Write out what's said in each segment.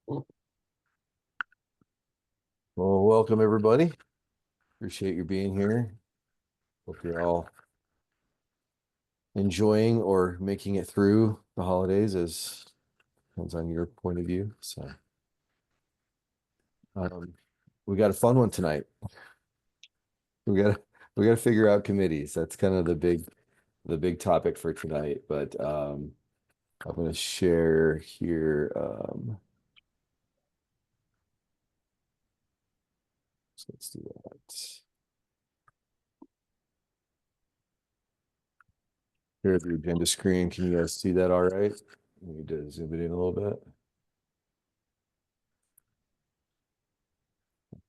Well, welcome everybody. Appreciate you being here. Hope you're all enjoying or making it through the holidays, as depends on your point of view. So, um, we got a fun one tonight. We got we got to figure out committees. That's kind of the big topic for tonight. But I'm going to share here. So let's do that. Here's the agenda screen. Can you guys see that all right? We need to zoom it in a little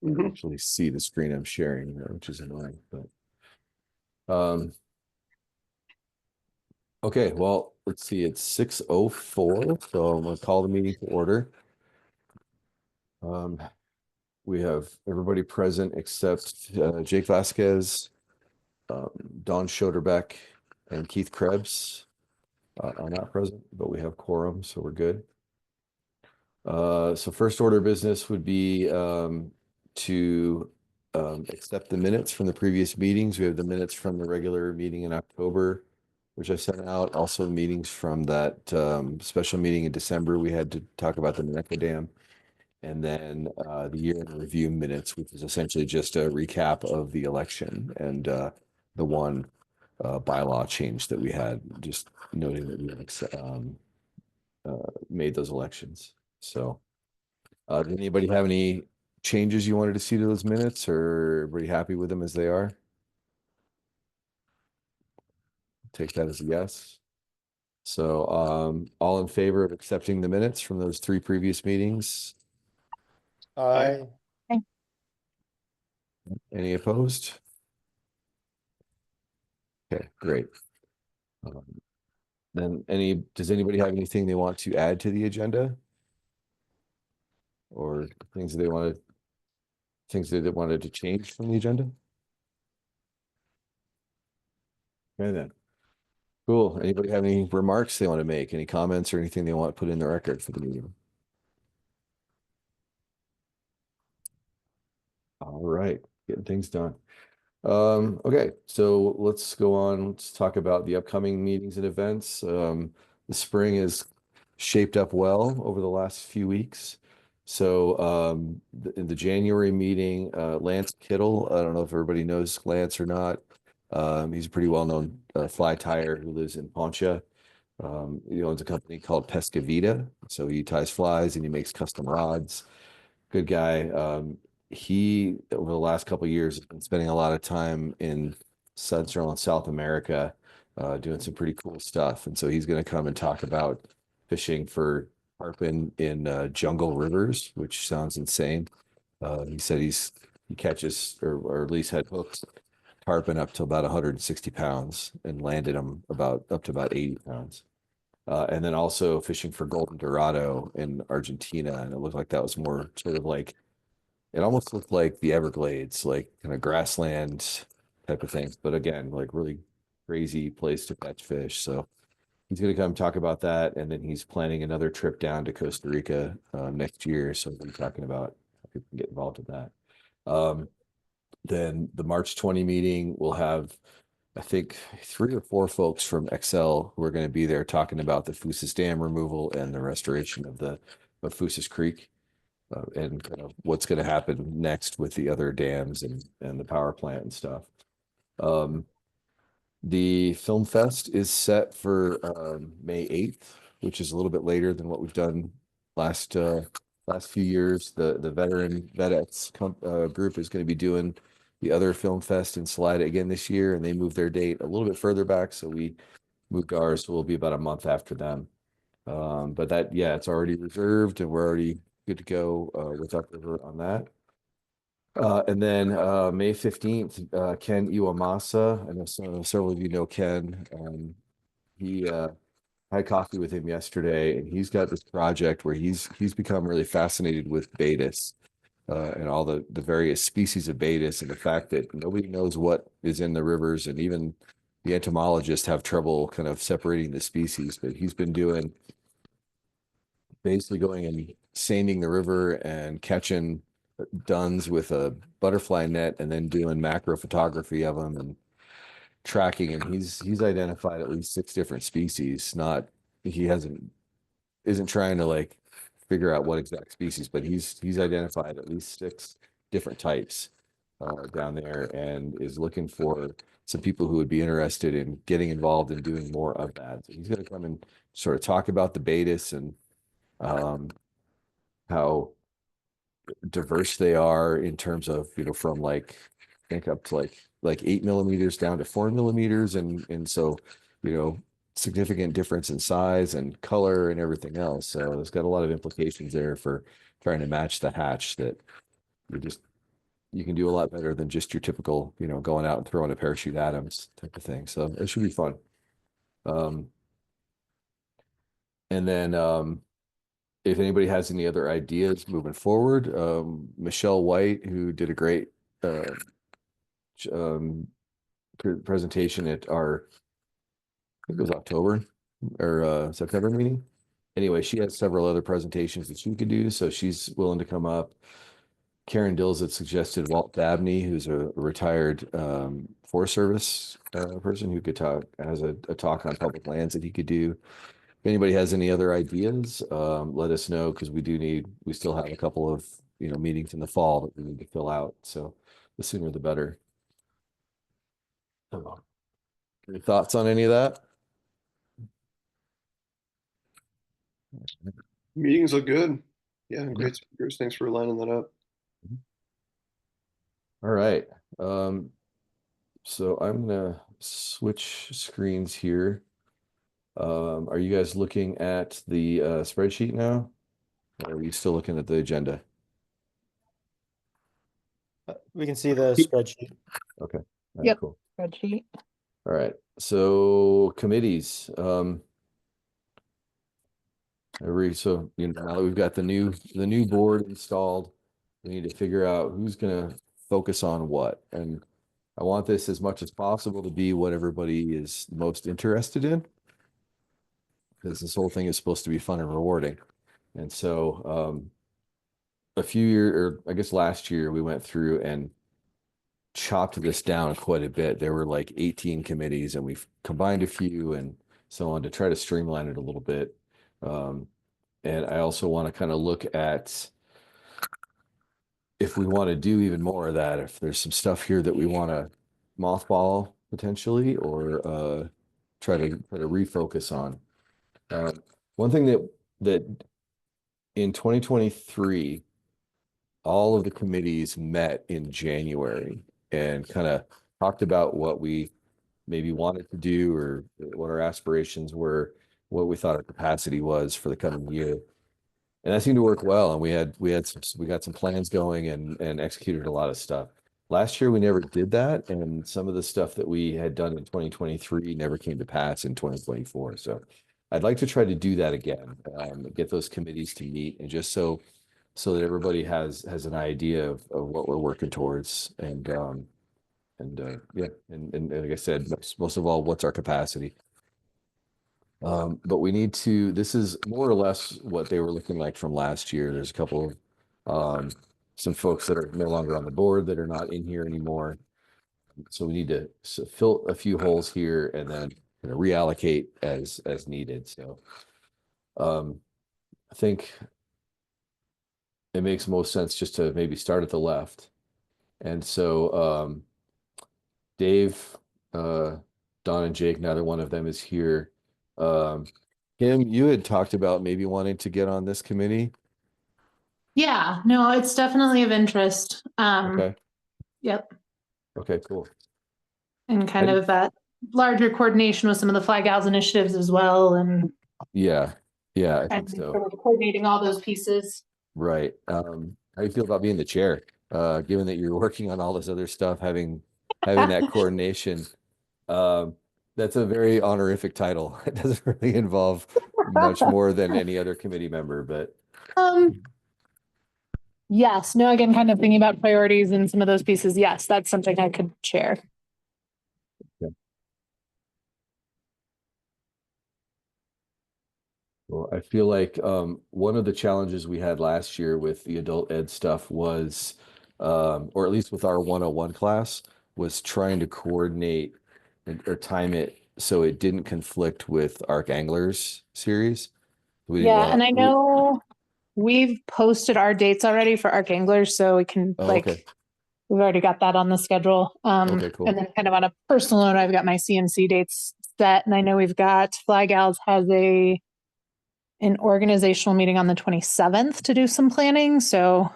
bit. Actually see the screen I'm sharing, which is annoying, but okay, well, let's see, it's 6:04, so I'm gonna call the meeting to order. We have everybody present except Jake Vasquez, Don Schoderbeck, and Keith Krebs are not present, but we have quorum, so we're good. So first order of business would be to accept the minutes from the previous meetings. We have the minutes from the regular meeting in October, which I sent out. Also meetings from that special meeting in December. We had to talk about the Minnetonka Dam. And then the year in review minutes, which is essentially just a recap of the election and the one bylaw change that we had, just noting that we made those elections. So did anybody have any changes you wanted to see to those minutes, or everybody happy with them as they are? Take that as a yes. So all in favor of accepting the minutes from those three previous meetings? Aye. Any opposed? Okay, great. Then does anybody have anything they want to add to the agenda? Or things that they wanted to change from the agenda? Okay then. Cool. Anybody have any remarks they want to make? Any comments or anything they want to put in the record for the meeting? All right, getting things done. Okay, so let's go on. Let's talk about the upcoming meetings and events. The spring is shaped up well over the last few weeks. So in the January meeting, Lance Kittle, I don't know if everybody knows Lance or not. He's a pretty well-known fly tyer who lives in Poncha. He owns a company called Pescavita. So he ties flies and he makes custom rods. Good guy. He, over the last couple of years, has been spending a lot of time in Central and South America, doing some pretty cool stuff. And so he's going to come and talk about fishing for tarpon in jungle rivers, which sounds insane. He said he catches or at least had hooked tarpon up to about 160 pounds and landed them up to about 80 pounds. And then also fishing for golden dorado in Argentina. And it looked like that was more sort of like, it almost looked like the Everglades, like kind of grassland type of things. But again, like really crazy place to catch fish. So he's going to come talk about that. And then he's planning another trip down to Costa Rica next year. So we'll be talking about how people can get involved in that. Then the March 20 meeting will have, I think, 3 or 4 folks from Excel who are going to be there talking about the Fousas Dam removal and the restoration of Fousas Creek, and kind of what's going to happen next with the other dams and the power plant and stuff. The Film Fest is set for May 8th, which is a little bit later than what we've done last few years. The veteran vedettes group is going to be doing the other Film Fest in Salida again this year, and they moved their date a little bit further back, so we moved ours, so we'll be about a month after them. But that, yeah, it's already reserved, and we're already good to go with Upriver on that. And then May 15th, Ken Iwamasa, I know several of you know Ken. He I had coffee with him yesterday, and he's got this project where he's become really fascinated with Baetis and all the various species of Baetis, and the fact that nobody knows what is in the rivers, and even the entomologists have trouble kind of separating the species. But he's been doing basically going and seining the river and catching duns with a butterfly net and then doing macro photography of them and tracking. And he's identified at least 6 different species. Not he hasn't isn't trying to like figure out what exact species, but he's identified at least 6 different types down there and is looking for some people who would be interested in getting involved in doing more of that. So he's going to come and sort of talk about the Baetis and um, how diverse they are in terms of, from like I think up to like 8 millimeters down to 4 millimeters, and so significant difference in size and color and everything else. So it's got a lot of implications there for trying to match the hatch that you can do a lot better than just your typical, going out and throwing a parachute at them type of thing. So it should be fun. Um, and then if anybody has any other ideas moving forward, Michelle White, who did a great uh, um, presentation at our, I think it was October or September meeting. Anyway, she has several other presentations that she could do, so she's willing to come up. Karen Dills had suggested Walt Dabney, who's a retired Forest Service person who could talk, has a talk on public lands that he could do. If anybody has any other ideas, let us know because we still have a couple of meetings in the fall that we need to fill out. So the sooner the better. Any thoughts on any of that? Meetings look good. Yeah, great speakers. Thanks for lining that up. All right. So I'm gonna switch screens here. Are you guys looking at the spreadsheet now? Or are you still looking at the agenda? We can see the spreadsheet. Okay. All right, Yep. cool. Spreadsheet. All right. So committees. So now that we've got the new board installed, we need to figure out who's gonna focus on what. And I want this as much as possible to be what everybody is most interested in. Because this whole thing is supposed to be fun and rewarding. And so a few years, or I guess last year, we went through and chopped this down quite a bit. There were like 18 committees, and we've combined a few and so on to try to streamline it a little bit. And I also want to kind of look at if we want to do even more of that, if there's some stuff here that we want to mothball potentially, or try to refocus on. One thing that in 2023, all of the committees met in January and kind of talked about what we maybe wanted to do or what our aspirations were, what we thought our capacity was for the coming year. And that seemed to work well. And we got some plans going and executed a lot of stuff. Last year we never did that, and some of the stuff that we had done in 2023 never came to pass in 2024. So I'd like to try to do that again, get those committees to meet, and just so that everybody has an idea of what we're working towards, and yeah, and like I said, most of all, what's our capacity. But we need to, this is more or less what they were looking like from last year. There's a couple of some folks that are no longer on the board that are not in here anymore. So we need to fill a few holes here and then reallocate as needed. So I think it makes most sense just to maybe start at the left. And so Dave, Don and Jake, neither one of them is here. Kim, you had talked about maybe wanting to get on this committee. Yeah, no, it's definitely of interest. Okay, Yep. okay, cool. And kind of that larger coordination with some of the Flag Gals initiatives as well, and Yeah, I think and so. sort of coordinating all those pieces. Right. How do you feel about being the chair? Given that you're working on all this other stuff, having that coordination. That's a very honorific title. It doesn't really involve much more than any other committee member, but Yes, no, again, kind of thinking about priorities and some of those pieces. Yes, that's something I could share. Well, I feel like one of the challenges we had last year with the adult ed stuff was, or at least with our 101 class, was trying to coordinate or time it so it didn't conflict with Arc Anglers series. We didn't Yeah, want and I to. know we've posted our dates already for Arc Anglers, so we can Oh, okay. we've already got that on the schedule. Okay, cool. And then kind of on a personal note, I've got my CMC dates set, and I know we've got Fly Gals has an organizational meeting on the 27th to do some planning, so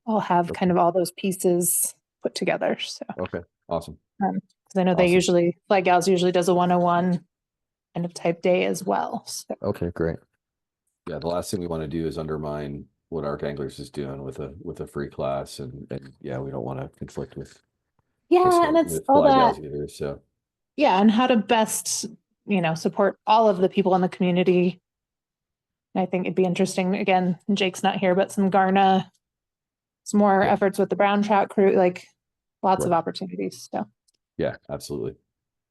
I'll have kind of all those pieces put together. So, Okay, awesome. because I know Awesome. Fly Gals usually does a 101 kind of type day as well. So, Okay, great. Yeah, the last thing we want to do is undermine what Arc Anglers is doing with a free class, and yeah, we don't want to conflict yeah, and it's with all Fly that. Gals either. So Yeah, and how to best, support all of the people in the community. I think it'd be interesting. Again, Jake's not here, but some Garna, some more yeah, efforts with the brown trout crew, like lots of right. opportunities. So Yeah, absolutely.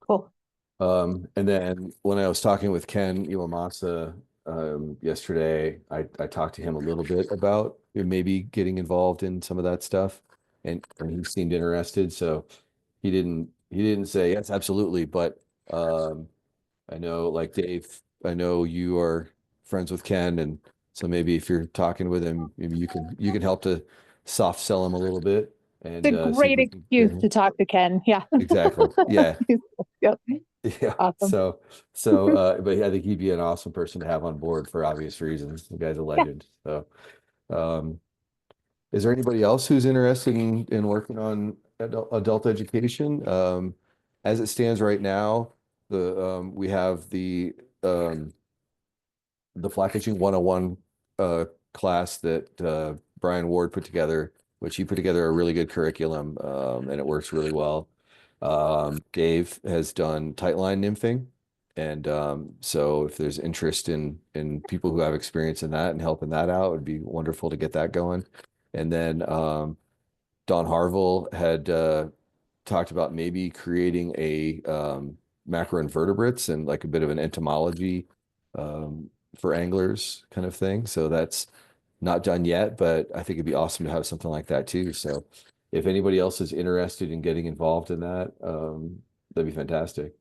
cool. And then when I was talking with Ken Iwamasa yesterday, I talked to him a little bit about maybe getting involved in some of that stuff, and he seemed interested. So he didn't say yes, absolutely, but I know like Dave, I know you are friends with Ken, and so maybe if you're talking with him, maybe you can help to soft sell him a little bit and It's a see if great we can get excuse him. to talk to Ken. Yeah. Exactly. Yeah. Yep. Yeah. Awesome. But I think he'd be an awesome person to have on board for obvious reasons. The guy's a Yeah. legend. So, um, is there anybody else who's interested in working on adult education? As it stands right now, we have um, the fly fishing 101 class that Brian Ward put together, which he put together a really good curriculum, and it works really well. Dave has done tightline nymphing, and so if there's interest in people who have experience in that and helping that out, it would be wonderful to get that going. And then Don Harville had talked about maybe creating a macroinvertebrates and like a bit of an entomology um, for anglers kind of thing. So that's not done yet, but I think it'd be awesome to have something like that too. So if anybody else is interested in getting involved in that, that'd be fantastic.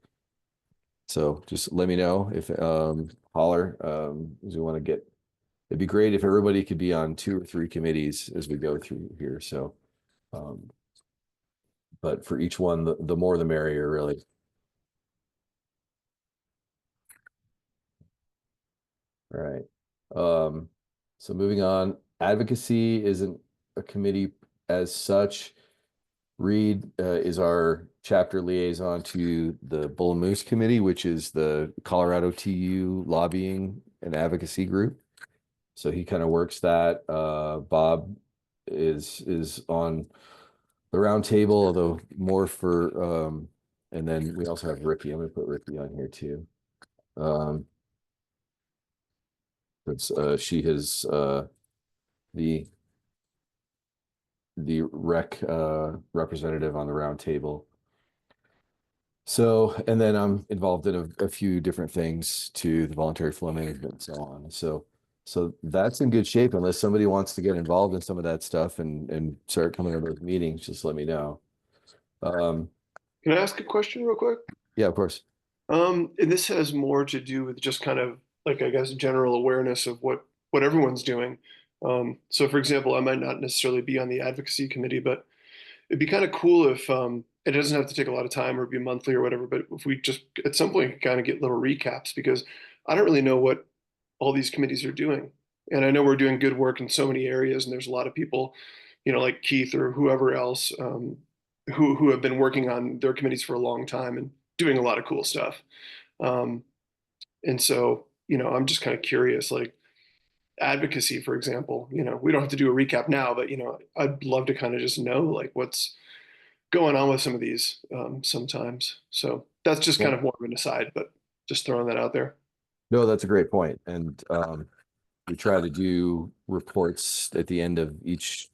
So just let me know if holler, because we want to get, it'd be great if everybody could be on 2 or 3 committees as we go through here. So um, but for each one, the more the merrier, really. All right. So moving on, advocacy isn't a committee as such. Reed is our chapter liaison to the Bull and Moose Committee, which is the Colorado TU lobbying and advocacy group. So he kind of works that. Bob is on the round table, although more for and then we also have Ricky. I'm gonna put Ricky on here too. Um, it's she has the rec representative on the round table. So, and then I'm involved in a few different things to the voluntary flow management and so on. So that's in good shape unless somebody wants to get involved in some of that stuff and start coming to those meetings, just let me know. Um, Can I ask a question real quick? yeah, of course. And this has more to do with just kind of like, I guess, general awareness of what everyone's doing. So for example, I might not necessarily be on the advocacy committee, but it'd be kind of cool if it doesn't have to take a lot of time or be monthly or whatever, but if we just at some point kind of get little recaps, because I don't really know what all these committees are doing. And I know we're doing good work in so many areas, and there's a lot of people, like Keith or whoever else, who have been working on their committees for a long time and doing a lot of cool stuff. Um, and so, I'm just kind of curious, like advocacy, for example, we don't have to do a recap now, but, I'd love to kind of just know like what's going on with some of these sometimes. So that's just kind Well, of more of an aside, but just throwing that out there. no, that's a great point. And we try to do reports at the end of each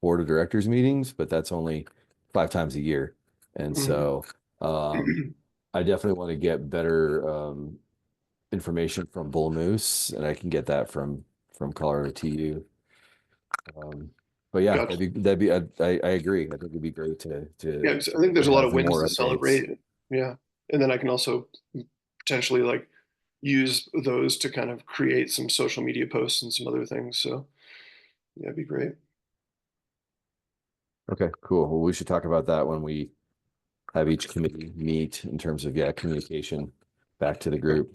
board of directors meetings, but that's only 5 times a year. And Mhm. so I definitely want to get better information from Bull Moose, and I can get that from Colorado TU. But yeah, Gotcha. I agree. I think it'd be great Yeah, 'cause I think there's a lot have of wins more to updates. celebrate. Yeah. And then I can also potentially like use those to kind of create some social media posts and some other things. So yeah, it'd be great. Okay, cool. Well, we should talk about that when we have each committee meet in terms of, yeah, communication back to the group.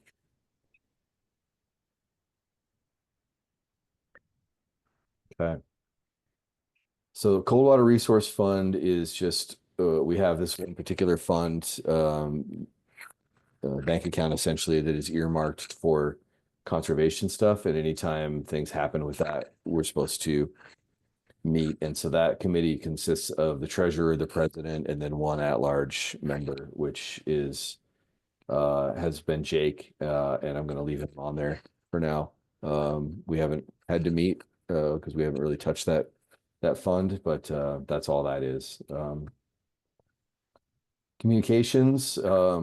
Okay. So Cold Water Resource Fund is just, we have this one particular fund, bank account essentially that is earmarked for conservation stuff. And anytime things happen with that, we're supposed to meet. And so that committee consists of the treasurer, the president, and then one at-large member, which is has been Jake, and I'm going to leave him on there for now. We haven't had to meet because we haven't really touched that fund, but that's all that is. Communications, I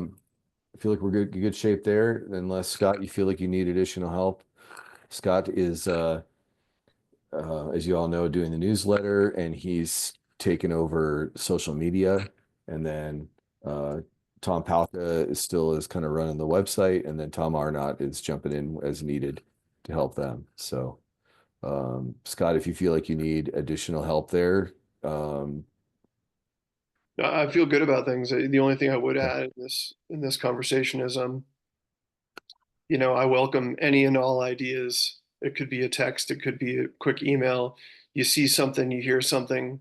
feel like we're good shape there, unless Scott, you feel like you need additional help. Scott is as you all know, doing the newsletter, and he's taken over social media. And then Tom Palka is kind of running the website, and then Tom Arnott is jumping in as needed to help them. So Scott, if you feel like you need additional help there, I feel good about things. The only thing I would Okay. add in this conversation is you know, I welcome any and all ideas. It could be a text, it could be a quick email. You see something, you hear something.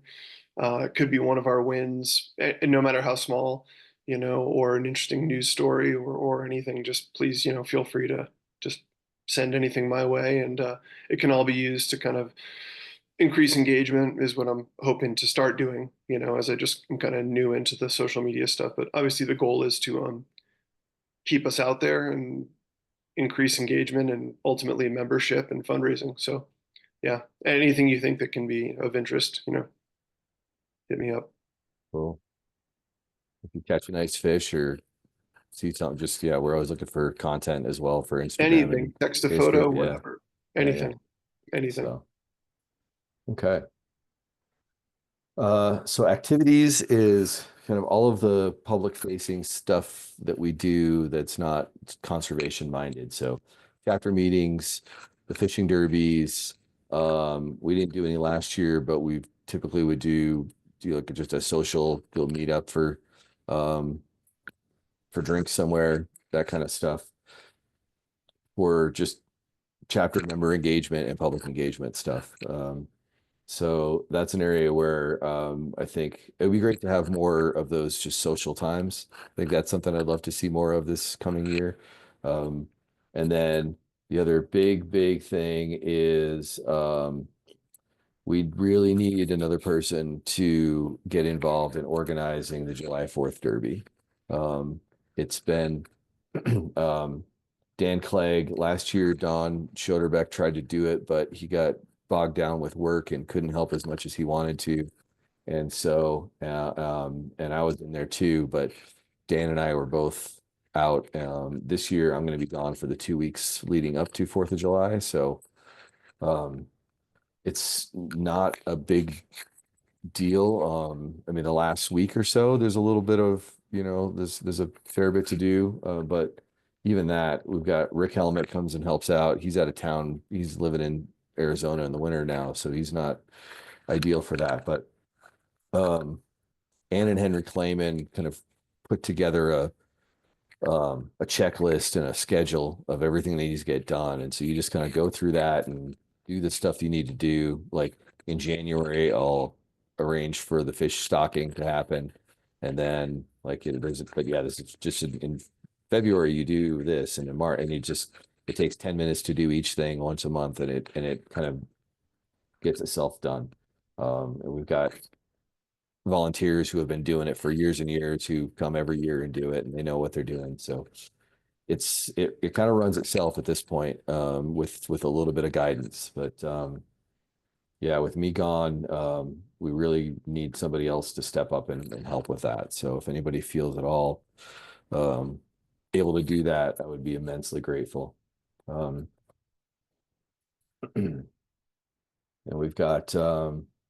It could be one of our wins, and no matter how small, you know, or an interesting news story or anything. Just please, you know, feel free to just send anything my way, and it can all be used to kind of increase engagement. Is what I'm hoping to start doing. You know, as I just am kind of new into the social media stuff, but obviously the goal is to keep us out there and increase engagement and ultimately membership and fundraising. So yeah, anything you think that can be of interest, you know, hit me up. cool. If you catch a nice fish or see something, just yeah, we're always looking for content as well for Instagram Anything, and text a Facebook. photo, Yeah, whatever, yeah. anything, anything. So okay. So activities is kind of all of the public facing stuff that we do that's not conservation minded. So chapter meetings, the fishing derbies. We didn't do any last year, but we typically would do like just a social, you'll meet up um for drinks somewhere, that kind of stuff. Or just chapter member engagement and public engagement stuff. So that's an area where I think it'd be great to have more of those just social times. I think that's something I'd love to see more of this coming year. Um, and then the other big thing is we really need another person to get involved in organizing the July 4th Derby. It's been Dan Clegg last year. Don Schoderbeck tried to do it, but he got bogged down with work and couldn't help as much as he wanted to. And so, and I was in there too, but Dan and I were both out. This year, I'm going to be gone for the 2 weeks leading up to 4th of July. So, um, it's not a big deal. I mean, the last week or so, there's a little bit of, there's a fair bit to do. But even that, we've got Rick Helmet comes and helps out. He's out of town. He's living in Arizona in the winter now, so he's not ideal for that. But Ann and Henry Clayman kind of put together a checklist and a schedule of everything that needs to get done. And so you just kind of go through that and do the stuff you need to do. Like in January, I'll arrange for the fish stocking to happen. And then but yeah, this is just in February, you do this, and in March, and it takes 10 minutes to do each thing once a month, and it kind of gets itself done. And we've got volunteers who have been doing it for years and years who come every year and do it, and they know what they're doing. So it kind of runs itself at this point, with a little bit of guidance. But yeah, with me gone, we really need somebody else to step up and help with that. So if anybody feels at all able to do that, I would be immensely grateful. And we've got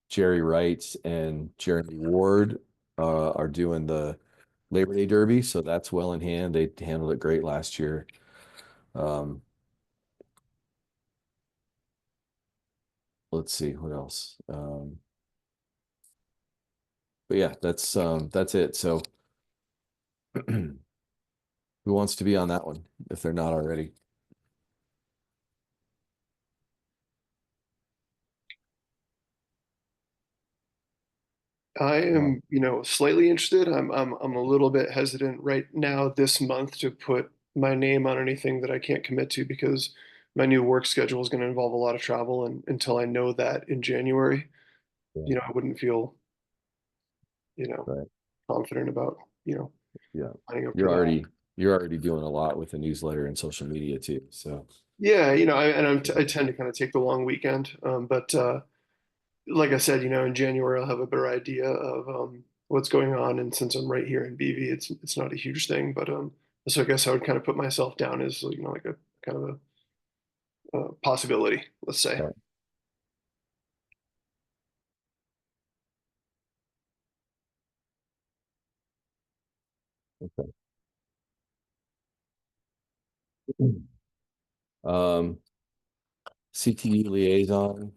Jerry Wright and Jeremy Ward are doing the Labor Day Derby, so that's well in hand. They handled it great last year. Let's see what else. But yeah, that's it. So who wants to be on that one if they're not already? I am, slightly interested. I'm a little bit hesitant right now this month to put my name on anything that I can't commit to because my new work schedule is going to involve a lot of travel, and until I know that in January, Yeah. I wouldn't feel, Right. confident about, Yeah. signing up for You're that. already doing a lot with the newsletter and social media too. So Yeah, I tend to kind of take the long weekend, but like I said, in January I'll have a better idea of what's going on, and since I'm right here in BV, it's not a huge thing, but so I guess I would kind of put myself down as like a kind of a possibility, let's say. right. Okay. CTE liaison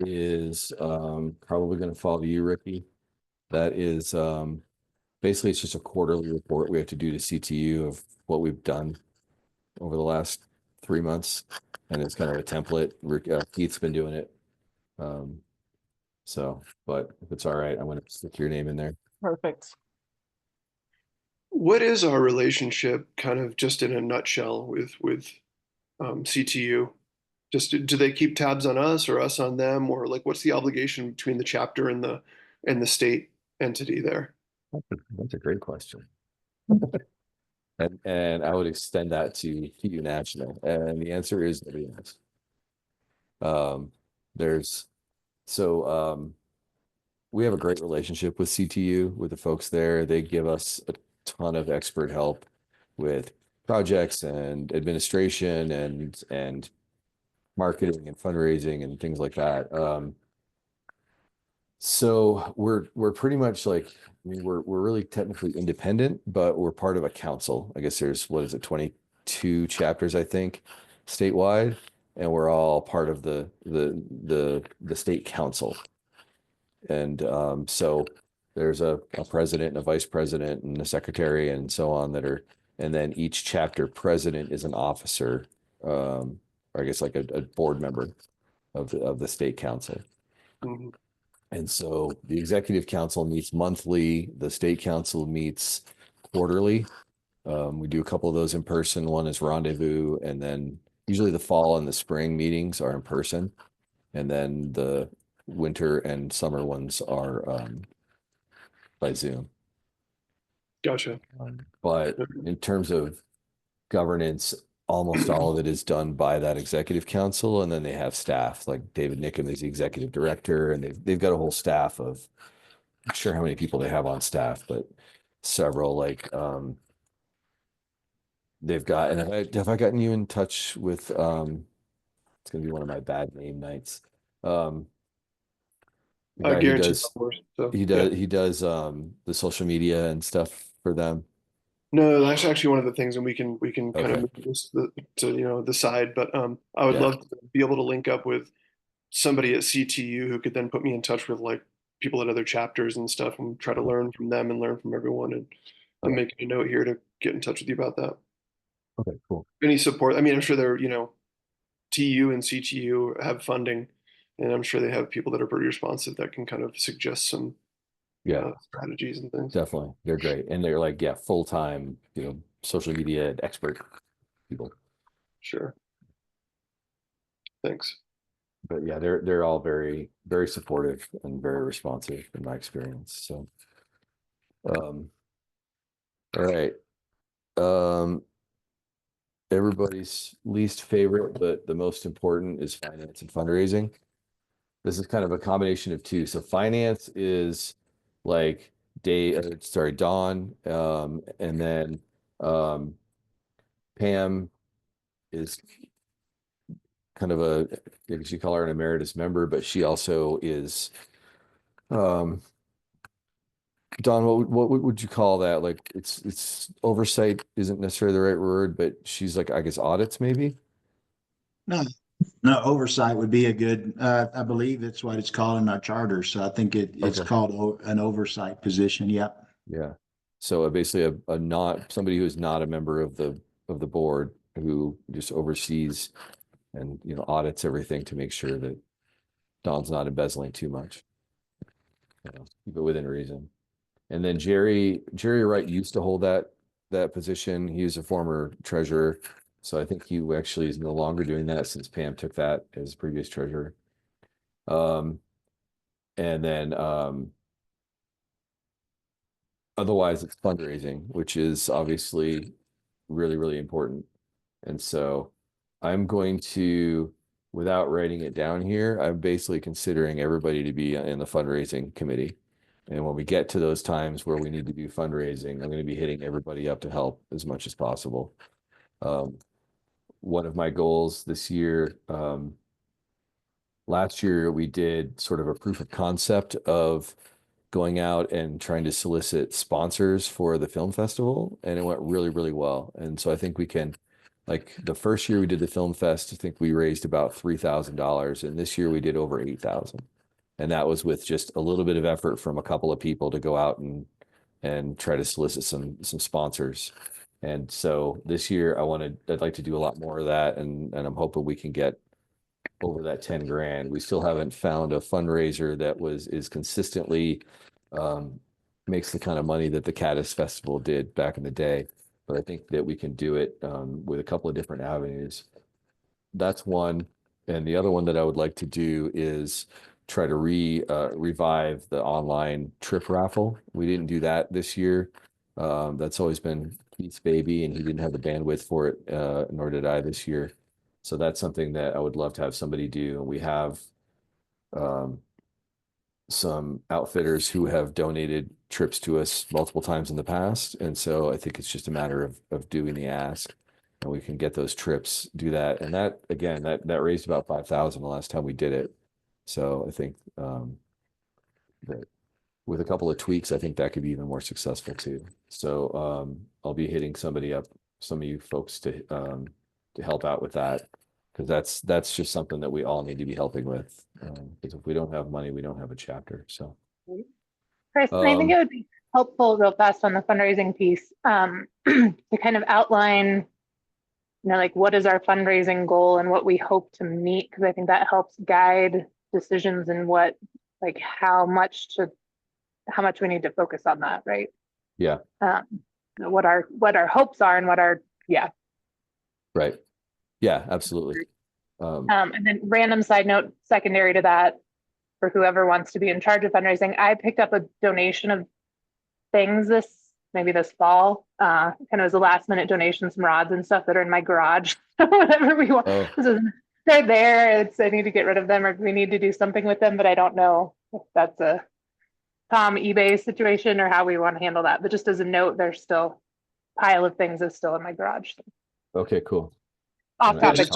is probably going to follow you, Ricky. That is basically it's just a quarterly report we have to do to CTU of what we've done over the last 3 months, and it's kind of a template. Keith's been doing it. So, but if it's all right, I'm going to stick your name in there. Perfect. What is our relationship, kind of just in a nutshell, with CTU? Just do they keep tabs on us or us on them, or like what's the obligation between the chapter and the state entity there? That's a great question. And I would extend that to TU National. And the answer is yes. There's so we have a great relationship with CTU, with the folks there. They give us a ton of expert help with projects and administration and marketing and fundraising and things like that. So we're pretty much like, I mean, we're really technically independent, but we're part of a council. I guess there's, what is it, 22 chapters, I think, statewide, and we're all part of the state council. And so there's a president and a vice president and a secretary and so on and then each chapter president is an officer, or I guess like a board member of the state council. Mhm. And so the executive council meets monthly, the state council meets quarterly. We do a couple of those in person. One is rendezvous, and then usually the fall and the spring meetings are in person. And then the winter and summer ones are by Zoom. Gotcha. But in terms of governance, almost all of it is done by that executive council, and then they have staff like David Nickham is the executive director, and they've got a whole staff of, I'm not sure how many people they have on staff, but several. Like they've got, and have I gotten you in touch with it's gonna be one of my bad name nights. Um the I guy who guarantee does that works. So he yeah. does he does the social media and stuff for them. No, that's actually one of the things, and we can kind of Okay. move this to the side. But I would Yeah. love to be able to link up with somebody at CTU who could then put me in touch with like people at other chapters and stuff, and try to learn from them and learn from everyone. And I'm Yeah. making a note here to get in touch with you about that. Okay, cool. Any support? I mean, I'm sure they're, TU and CTU have funding, and I'm sure they have people that are pretty responsive that can kind of suggest some Yeah, strategies and things. definitely. They're great. And they're like, yeah, full-time, social media expert people. Sure. Thanks. But yeah, they're all very, very supportive and very responsive in my experience. So all right. Um everybody's least favorite, but the most important is finance and fundraising. This is kind of a combination of two. So finance is like Dawn, and then Pam is kind of I guess you call her an emeritus member, but she also is, Don, what would you call that? Like it's oversight isn't necessarily the right word, but she's like, I guess audits maybe? No, no, oversight would be a good, I believe it's what it's called in our charter. So I think it's Okay. called an oversight position. Yep. Yeah. So basically a not somebody who is not a member of the board who just oversees and audits everything to make sure that Don's not embezzling too much. Keep it within reason. And then Jerry Wright used to hold that position. He was a former treasurer. So I think he actually is no longer doing that since Pam took that as previous treasurer. And then otherwise it's fundraising, which is obviously really, really important. And so I'm going to, without writing it down here, I'm basically considering everybody to be in the fundraising committee. And when we get to those times where we need to do fundraising, I'm going to be hitting everybody up to help as much as possible. One of my goals this year, last year we did sort of a proof of concept of going out and trying to solicit sponsors for the film festival, and it went really, really well. And so I think we can, like the first year we did the film fest, I think we raised about $3,000, and this year we did over 8,000. And that was with just a little bit of effort from a couple of people to go out and try to solicit some sponsors. And so this year I'd like to do a lot more of that, and I'm hoping we can get over that 10 grand. We still haven't found a fundraiser that is consistently makes the kind of money that the Caddis Festival did back in the day. But I think that we can do it with a couple of different avenues. That's one. And the other one that I would like to do is try to revive the online trip raffle. We didn't do that this year. That's always been Keith's baby, and he didn't have the bandwidth for it, nor did I this year. So that's something that I would love to have somebody do. We have some outfitters who have donated trips to us multiple times in the past. And so I think it's just a matter of doing the ask, and we can get those trips, do that. And that, again, that raised about 5,000 the last time we did it. So I think that with a couple of tweaks, I think that could be even more successful too. So I'll be hitting somebody up, some of you folks to help out with that, because that's just something that we all need to be helping with. Because if we don't have money, we don't have a chapter. So Chris, I think it would be helpful real fast on the fundraising piece to kind of outline, like what is our fundraising goal and what we hope to meet, because I think that helps guide decisions and how much we need to focus on that, right? Yeah. What our hopes are and Right. Yeah, absolutely. And then random side note, secondary to that, for whoever wants to be in charge of fundraising, I picked up a donation of things this fall. Kind of as a last minute donation, some rods and stuff that are in my garage. Whatever we want. Oh. They're there. I need to get rid of them, or we need to do something with them, but I don't know if that's a Tom eBay situation or how we want to handle that. But just as a note, there's still pile of things that's still in my garage. Okay, cool. Off Yeah, topic.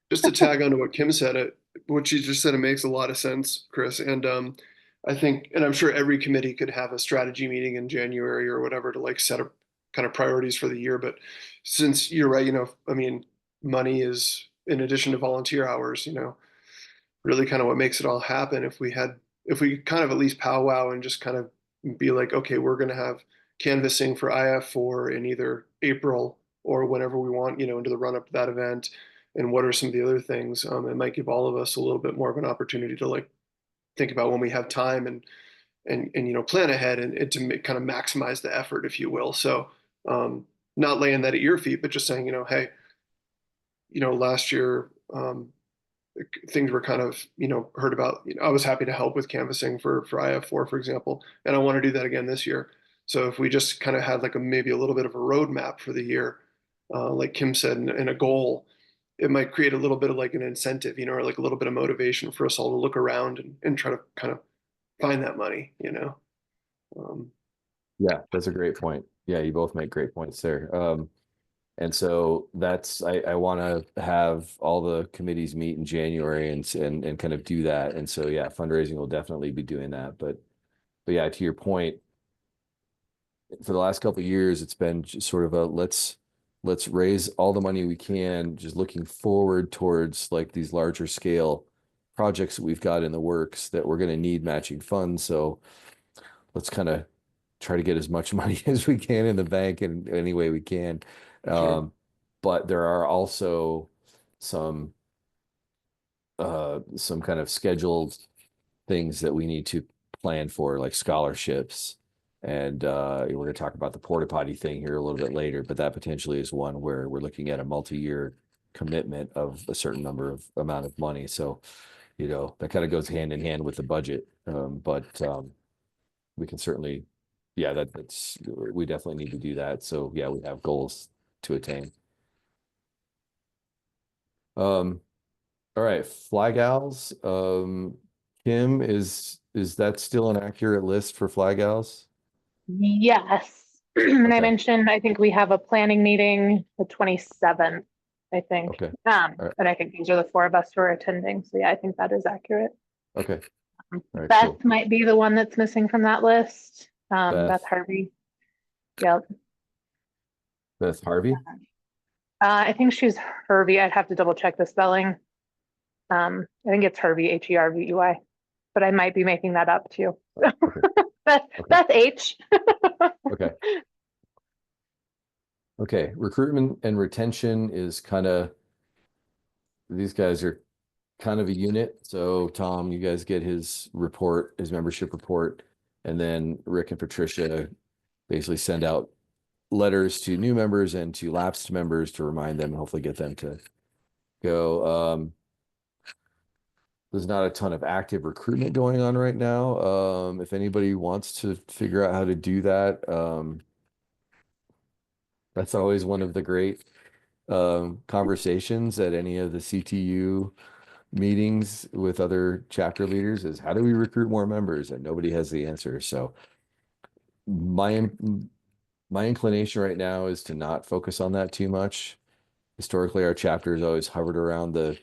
just to tag on to what Kim said, what she just said, it makes a lot of sense, Chris. And I think, and I'm sure every committee could have a strategy meeting in January or whatever to set up kind of priorities for the year. But since you're right, I mean, money is, in addition to volunteer hours, really kind of what makes it all happen. If we kind of at least powwow and just kind of be like, okay, we're going to have canvassing for IF4 in either April or whenever we want, into the run up to that event. And what are some of the other things? It might give all of us a little bit more of an opportunity to think about when we have time and plan ahead and to kind of maximize the effort, if you will. So not laying that at your feet, but just saying, hey, last year things were kind of heard about. I was happy to help with canvassing for IF4, for example, and I want to do that again this year. So if we just kind of had maybe a little bit of a roadmap for the year, like Kim said, and a goal, it might create a little bit of an incentive, or a little bit of motivation for us all to look around and try to kind of find that money. Yeah, that's a great point. Yeah, you both make great points there. And so that's, I want to have all the committees meet in January and kind of do that. And so, yeah, fundraising will definitely be doing that. But yeah, to your point, for the last couple of years, it's been just sort of a let's raise all the money we can, just looking forward towards like these larger scale projects that we've got in the works that we're going to need matching funds. So let's kind of try to get as much money as we can in the bank in any way we can. Sure. But there are also some some kind of scheduled things that we need to plan for, like scholarships. And we're going to talk about the porta potty thing here a little bit later, but that potentially is one where we're looking at a multi-year commitment of a certain number of amount of money. So, that kind of goes hand in hand with the budget. But we can certainly, yeah, we definitely need to do that. So yeah, we have goals to attain. All right, Flag Owls. Kim, is that still an accurate list for Flag Owls? Yes. And I Okay. mentioned, I think we have a planning meeting the 27th, I think. Okay. Um, All right. and I think these are the 4 of us who are attending. So yeah, I think that is accurate. Okay. All right, Beth cool. might be the one that's missing from that list. Beth. Beth Harvey. Yep. Beth Harvey? I think she's Hervey. I'd have to double check the spelling. I think it's Hervey, Hervey, but I might be making that up too. Okay. Beth H. Okay. Okay. Recruitment and retention is these guys are kind of a unit. So Tom, you guys get his membership report, and then Rick and Patricia basically send out letters to new members and to lapsed members to remind them, hopefully get them to go. There's not a ton of active recruitment going on right now. If anybody wants to figure out how to do that, that's always one of the great conversations at any of the CTU meetings with other chapter leaders is how do we recruit more members? And nobody has the answer. So my inclination right now is to not focus on that too much. Historically, our chapter has always hovered around the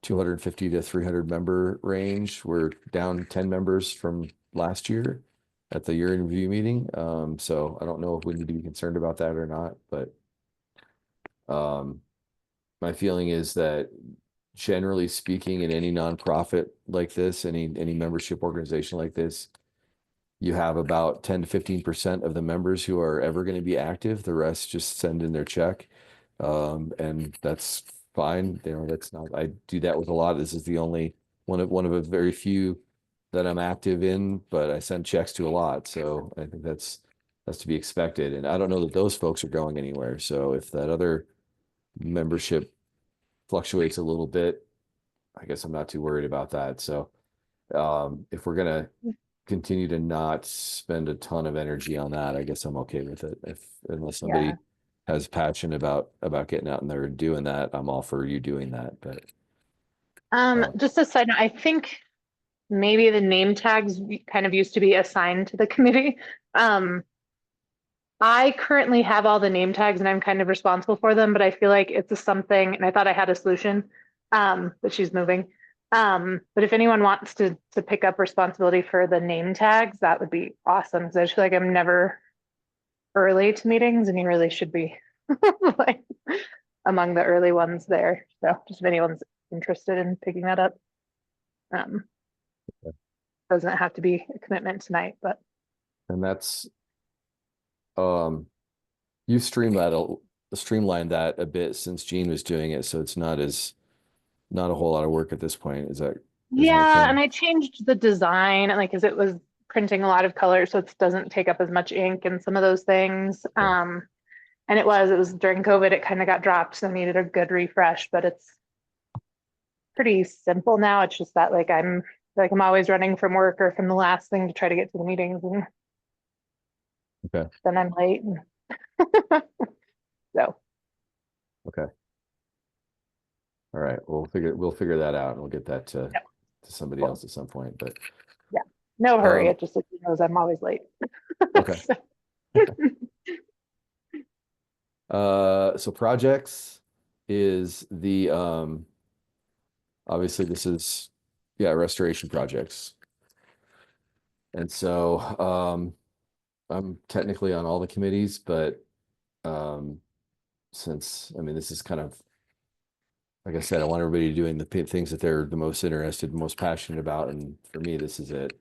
250 to 300 member range. We're down 10 members from last year at the year in review meeting. So I don't know if we need to be concerned about that or not, but my feeling is that generally speaking, in any nonprofit like this, any membership organization like this, you have about 10 to 15% of the members who are ever going to be active. The rest just send in their check. And that's fine. That's not, I do that with a lot. This is the only one of a very few that I'm active in, but I send checks to a lot. So I think that's to be expected. And I don't know that those folks are going anywhere. So if that other membership fluctuates a little bit, I guess I'm not too worried about that. So if we're gonna continue to not spend a ton of energy on that, I guess I'm okay with it. Unless somebody has passion about getting out in there and doing that, I'm all for you doing that. But Just a side note, I think maybe the name tags kind of used to be assigned to the committee. I currently have all the name tags and I'm kind of responsible for them, but I feel like it's something, and I thought I had a solution, but she's moving. But if anyone wants to pick up responsibility for the name tags, that would be awesome. Because I just feel like I'm never early to meetings, and you really should be like among the early ones there. So just if anyone's interested in picking that up, doesn't have to be a commitment tonight, but and that's you've streamlined that a bit since Jean was doing it, so it's not a whole lot of work at this point. Is that yeah, okay? and I changed the design, like, because it was printing a lot of color, so it doesn't take up as much ink and some of those things. And it was during COVID, it kind of got dropped, so I needed a good refresh, but it's pretty simple now. It's just that I'm always running from work or from the last thing to try to get to the meetings, and then I'm late. So Okay. All right. We'll figure that out and we'll get that to somebody else at some point. But no hurry. It just knows I'm always late. okay. So projects is the obviously this is, yeah, restoration projects. And so I'm technically on all the committees, but since, I mean, this is kind of, like I said, I want everybody doing the things that they're the most interested, most passionate about, and for me, this is it.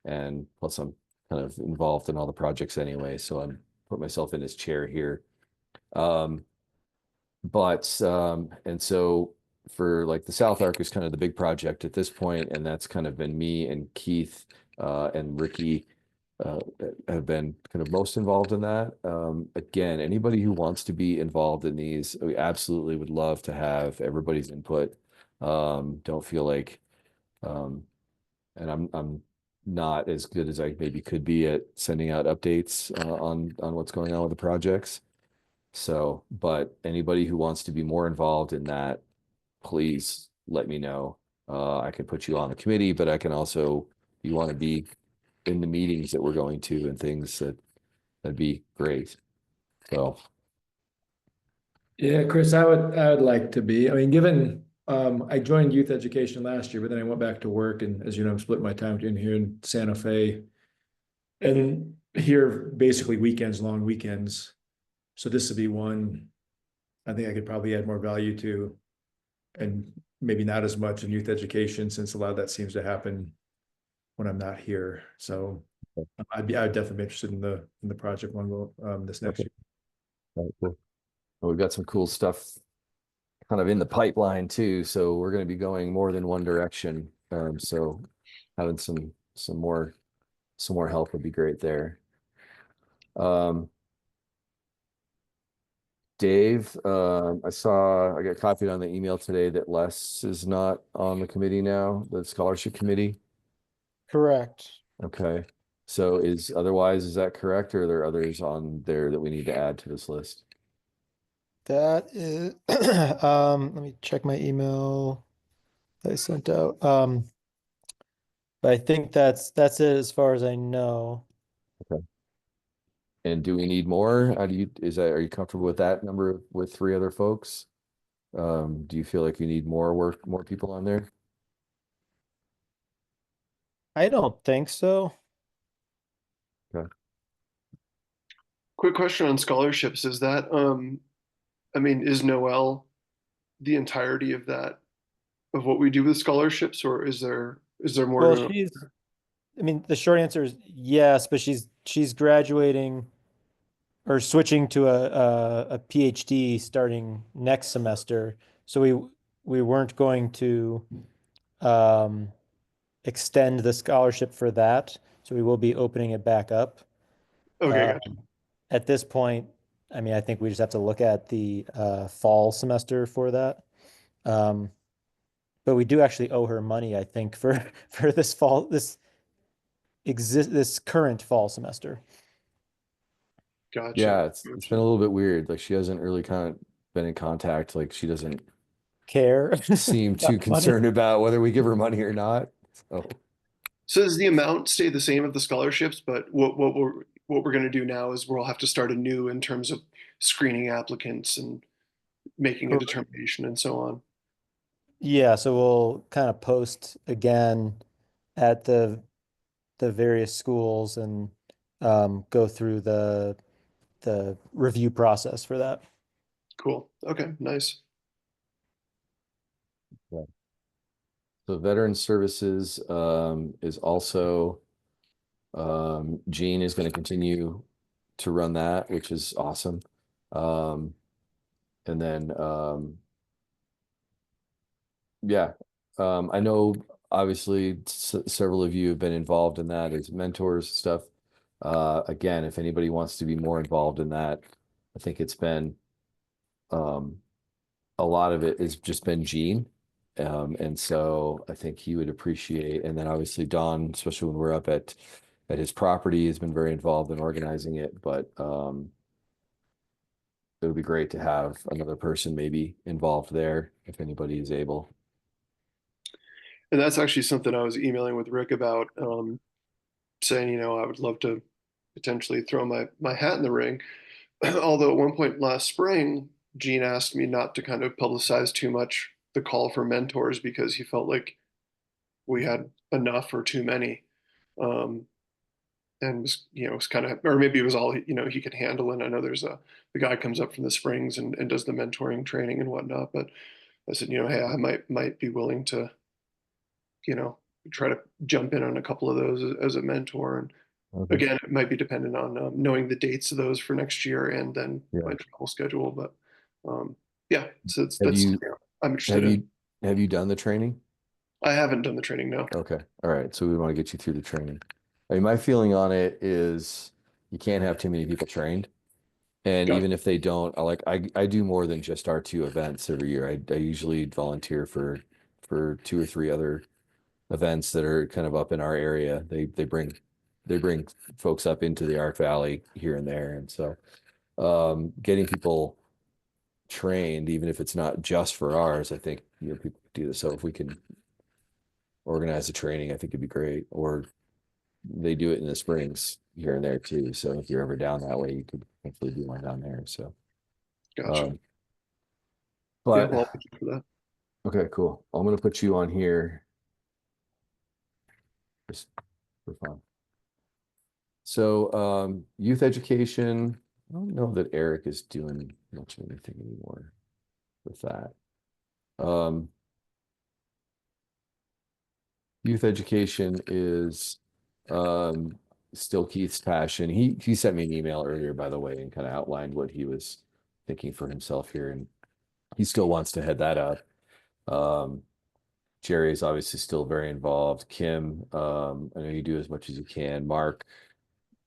And plus, I'm kind of involved in all the projects anyway, so I'm put myself in this chair here. Um, and so for like the South Arc is kind of the big project at this point, and that's kind of been me and Keith and Ricky uh, have been kind of most involved in that. Again, anybody who wants to be involved in these, we absolutely would love to have everybody's input. Don't feel like, um, and I'm not as good as I maybe could be at sending out updates on what's going on with the projects. So, but anybody who wants to be more involved in that, please let me know. I can put you on the committee, but I can also, if you want to be in the meetings that we're going to and things, that'd be great. So, Yeah, Chris, I would like to be. I mean, given I joined youth education last year, but then I went back to work, and as you know, I'm splitting my time between here in Santa Fe and here basically weekends, long weekends. So this would be one I think I could probably add more value to, and maybe not as much in youth education since a lot of that seems to happen when I'm not here. So I'd definitely be interested in the project one this next okay. year. Right, cool. Well, we've got some cool stuff kind of in the pipeline too, so we're going to be going more than one direction. So having some more help would be great there. Dave, I got copied on the email today that Les is not on the committee now, the scholarship committee. Correct. Okay. So is that correct, or are there others on there that we need to add to this list? That is, let me check my email that I sent out. But I think that's it as far as I know. Okay. And do we need more? Are you comfortable with that number with three other folks? Do you feel like you need more people on there? I don't think so. Okay. Quick question on scholarships. Is that, I mean, is Noel the entirety of that, of what we do with scholarships, or is there more Well, to, I mean, the short answer is yes, but she's graduating or switching to a PhD starting next semester. So we weren't going to um, extend the scholarship for that. So we will be opening it back up. okay, Uh, gotcha. at this point, I mean, I think we just have to look at the fall semester for that. Um, but we do actually owe her money, I think, for for this current fall semester. Gotcha. Yeah, it's been a little bit weird. Like she hasn't really kind of been in contact. Like she doesn't Care seem too about money. concerned about whether we give her money or not. So, So does the amount stay the same of the scholarships, but what we're going to do now is we'll have to start anew in terms of screening applicants and making a Correct. determination and so on. Yeah, so we'll kind of post again at the various schools and go through the review process for that. Cool. Okay, nice. yeah. So Veteran Services is also Gene is going to continue to run that, which is awesome. Um, and then yeah, I know obviously several of you have been involved in that as mentors and stuff. Again, if anybody wants to be more involved in that, I think it's been um, a lot of it has just been Gene. And so I think he would appreciate, and then obviously Don, especially when we're up at his property, has been very involved in organizing it, but it would be great to have another person maybe involved there if anybody is able. And that's actually something I was emailing with Rick about, saying, I would love to potentially throw my hat in the ring. although at one point last spring, Gene asked me not to kind of publicize too much the call for mentors because he felt like we had enough or too many. Um, and was, was kind of, or maybe it was all, he could handle. And I know the guy comes up from the Springs and does the mentoring training and whatnot. But I said, hey, I might be willing to, you know, try to jump in on a couple of those as a mentor. And Okay. again, it might be dependent on knowing the dates of those for next year and then Yeah. my travel schedule. But yeah, so Have that's you I'm interested in. have you done the training? I haven't done the training, no. Okay. All right. So we want to get you through the training. I mean, my feeling on it is you can't have too many people trained. And Got even if they don't, I do more than just our 2 events every year. I usually volunteer for 2 or 3 other events that are kind of up in our area. They bring folks up into the Arc Valley here and there. And so getting people trained, even if it's not just for ours, I think people do this. So if we can organize a training, I think it'd be great. Or they do it in the Springs here and there too. So if you're ever down that way, you could hopefully do one down there. So Gotcha. um, Yeah, but well, thank you for that. okay, cool. I'm gonna put you on here just for fun. So youth education, I don't know that Eric is doing much of anything anymore with that. Youth education is still Keith's passion. He sent me an email earlier, by the way, and kind of outlined what he was thinking for himself here, and he still wants to head that up. Jerry is obviously still very involved. Kim, I know you do as much as you can. Mark,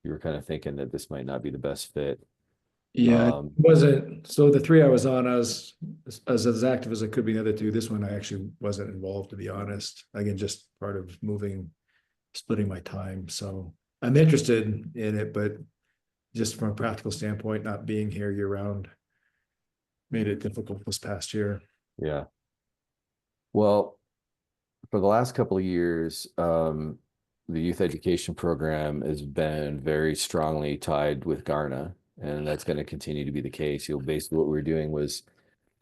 you were kind of thinking that this might not be the best fit. Yeah, it wasn't, so the 3 I was on, I was as active as I could be in the other 2. This one I actually wasn't involved, to be honest. Again, just part of splitting my time. So I'm interested in it, but just from a practical standpoint, not being here year round made it difficult this past year. Yeah. Well, for the last couple of years, the youth education program has been very strongly tied with Garna, and that's going to continue to be the case. Basically what we were doing was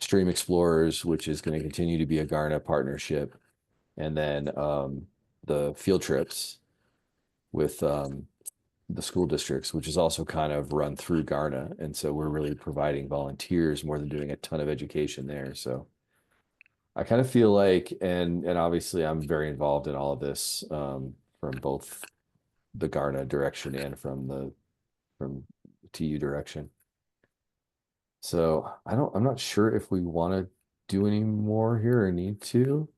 Stream Explorers, which is going to continue to be a Garna partnership, and then the field trips with the school districts, which is also kind of run through Garna. And so we're really providing volunteers more than doing a ton of education there. So I kind of feel like, and obviously I'm very involved in all of this from both the Garna direction and from TU direction. So I'm not sure if we want to do any more here or need to.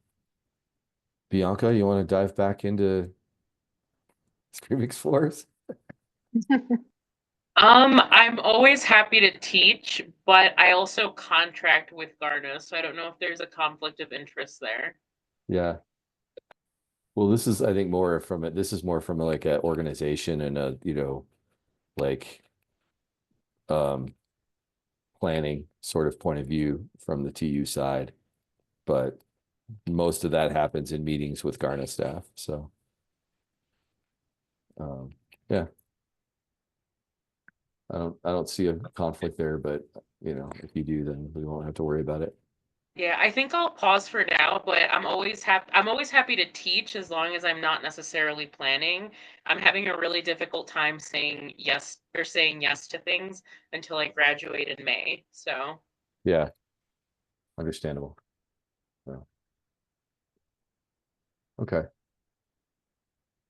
Bianca, you want to dive back into Stream Explorers? I'm always happy to teach, but I also contract with Garda, so I don't know if there's a conflict of interest there. Yeah. Well, this is, I think, this is more from like an organization and a, like planning sort of point of view from the TU side. But most of that happens in meetings with Garna staff. So yeah. I don't see a conflict there, but if you do, then we won't have to worry about it. Yeah, I think I'll pause for now, but I'm always happy to teach as long as I'm not necessarily planning. I'm having a really difficult time saying yes to things until I graduate in May. So Yeah. Understandable. Yeah. Okay.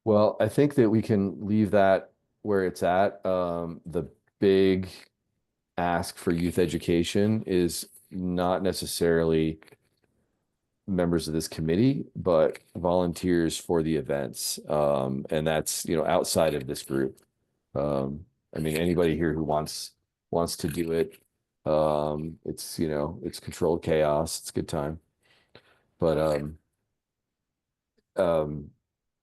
Well, I think that we can leave that where it's at. The big ask for youth education is not necessarily members of this committee, but volunteers for the events. And that's, outside of this group. I mean, anybody here who wants to do it. It's controlled chaos. It's a good time. But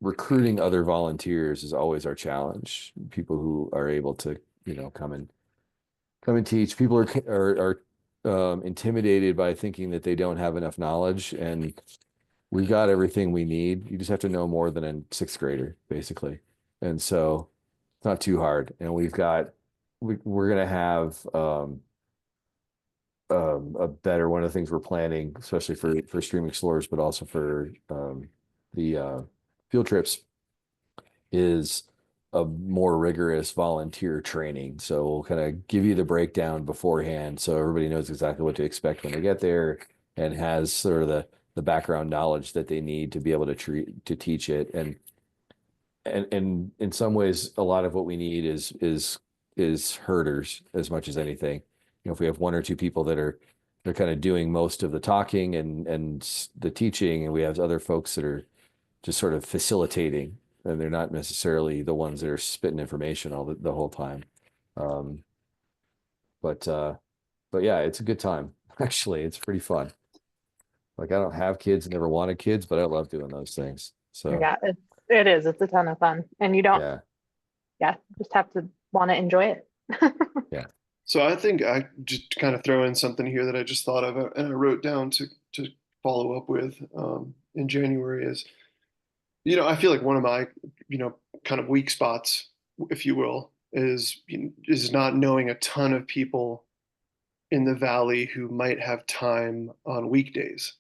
recruiting other volunteers is always our challenge. People who are able to, come and teach. People are intimidated by thinking that they don't have enough knowledge, and we've got everything we need. You just have to know more than a 6th grader, basically. And so it's not too hard. And we've got we're gonna have a better one of the things we're planning, especially for Stream Explorers, but also for the field trips, is a more rigorous volunteer training. So we'll kind of give you the breakdown beforehand so everybody knows exactly what to expect when they get there and has sort of the background knowledge that they need to be able to teach it. And in some ways, a lot of what we need is herders as much as anything. You know, if we have one or two people they're kind of doing most of the talking and the teaching, and we have other folks that are just sort of facilitating, and they're not necessarily the ones that are spitting information all the whole time. Um, but yeah, it's a good time. Actually, it's pretty fun. Like I don't have kids, never wanted kids, but I love doing those things. So Yeah, it is. It's a ton of fun. And you don't, yeah, yeah, just have to want to enjoy it. yeah. So I think I just kind of throw in something here that I just thought of and I wrote down to follow up with in January is, I feel like one of my, kind of weak spots, if you will, is not knowing a ton of people in the valley who might have time on weekdays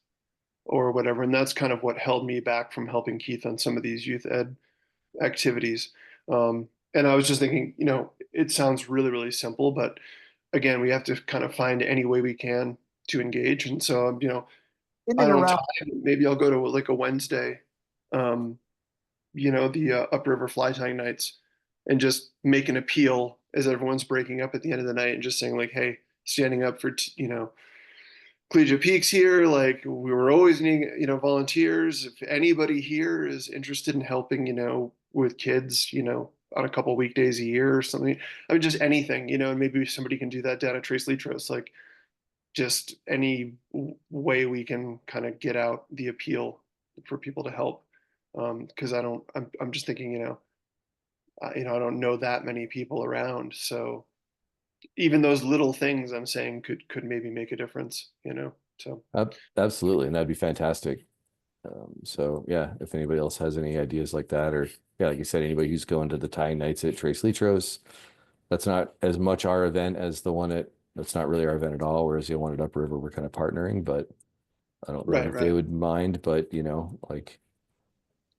or whatever. And that's kind of what held me back from helping Keith on some of these youth ed activities. And I was just thinking, it sounds really, really simple, but again, we have to kind of find any way we can to engage. And so, I don't have time. Maybe I'll go to like a Wednesday, um, the upriver fly tying nights and just make an appeal as everyone's breaking up at the end of the night and just saying like, hey, standing up for, Collegiate Peaks here, like we were always needing, volunteers. If anybody here is interested in helping, with kids, on a couple weekdays a year or something, I mean, just anything, and maybe somebody can do that down at Trace Litros, like just any way we can kind of get out the appeal for people to help. Because I'm just thinking, I don't know that many people around, so even those little things I'm saying could maybe make a difference, So Absolutely, and that'd be fantastic. So yeah, if anybody else has any ideas like that, or yeah, like you said, anybody who's going to the tying nights at Trace Litros, that's not as much our event as the one that's not really our event at all. Whereas the one at Upriver, we're kind of partnering, but I don't know if they right. would mind. But like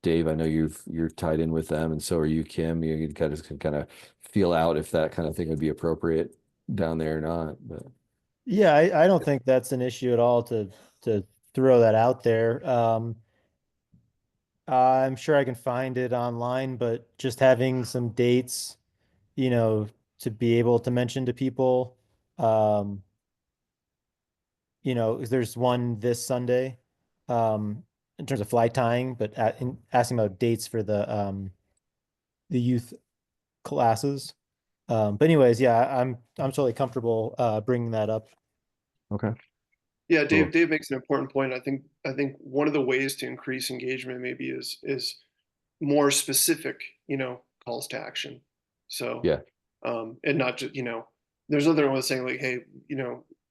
Dave, I know you're tied in with them, and so are you, Kim. You kind of can kind of feel out if that kind of thing would be appropriate down there or not. But Yeah, I don't think that's an issue at all to throw that out there. I'm sure I can find it online, but just having some dates, to be able to mention to people, um, there's one this Sunday, in terms of fly tying, but asking about dates for the youth classes. But anyways, yeah, I'm totally comfortable bringing that up. okay, Yeah, cool. Dave makes an important point. I think one of the ways to increase engagement maybe is more specific, calls to action. So Yeah, and not just, there's nothing wrong with saying like, hey,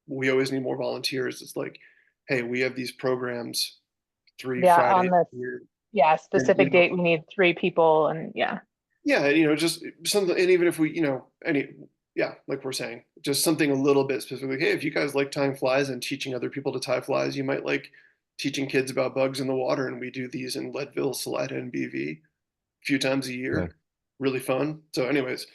we always need more volunteers. It's like, hey, we have these programs 3 Yeah, on Fridays the a year. And, specific date, we need 3 people and yeah. yeah, just something, and even if we, yeah, like we're saying, just something a little bit specific. Hey, if you guys like tying flies and teaching other people to tie flies, you might like teaching kids about bugs in the water. And we do these in Leadville, Salida, and BV a few times a year. yeah, Really fun. So, anyways,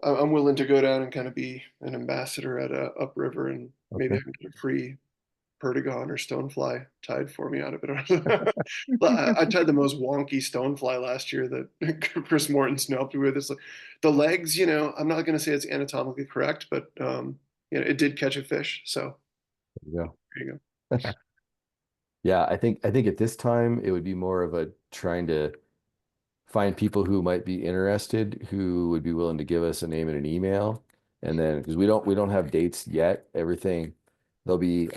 I'm willing to go down and kind of be an ambassador at Upriver, and maybe I okay. can get a free perdigon or stonefly tied for me out of it. I tied the most wonky stonefly last year that Chris Morton's helped me with. It's like the legs, I'm not going to say it's anatomically correct, but it did catch a fish. So There you there you go. go. Yeah, I think at this time it would be more of a trying to find people who might be interested, who would be willing to give us a name and an email. And then because we don't have dates yet, everything there'll be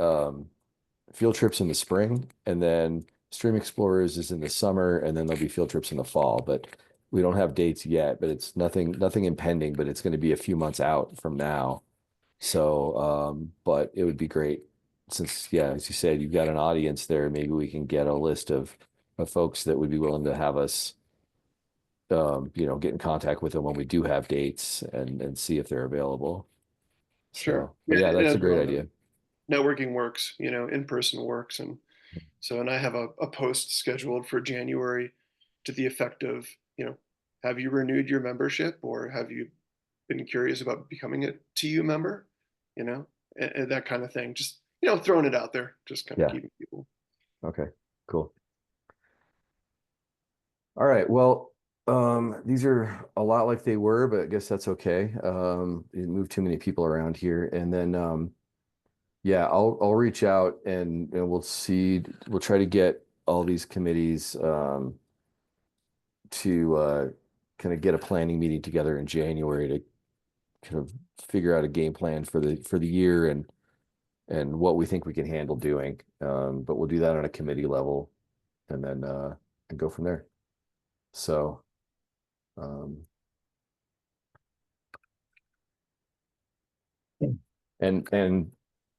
field trips in the spring, and then Stream Explorers is in the summer, and then there'll be field trips in the fall. But we don't have dates yet, but it's nothing impending, but it's going to be a few months out from now. So but it would be great since, yeah, as you said, you've got an audience there. Maybe we can get a list of folks that would be willing to have us get in contact with them when we do have dates and see if they're available. Sure. So, but yeah, and that's a as great well, idea. networking works, in person works. And so, and I have a post scheduled for January to the effect of, have you renewed your membership, or have you been curious about becoming a TU member? And that kind of thing. Just, throwing it out there, just kind of Yeah. keeping people. Okay, cool. All right, well, these are a lot like they were, but I guess that's okay. You move too many people around here, and then yeah, I'll reach out and we'll try to get all these committees to kind of get a planning meeting together in January to kind of figure out a game plan for the year and what we think we can handle doing. But we'll do that on a committee level and then and go from there. So and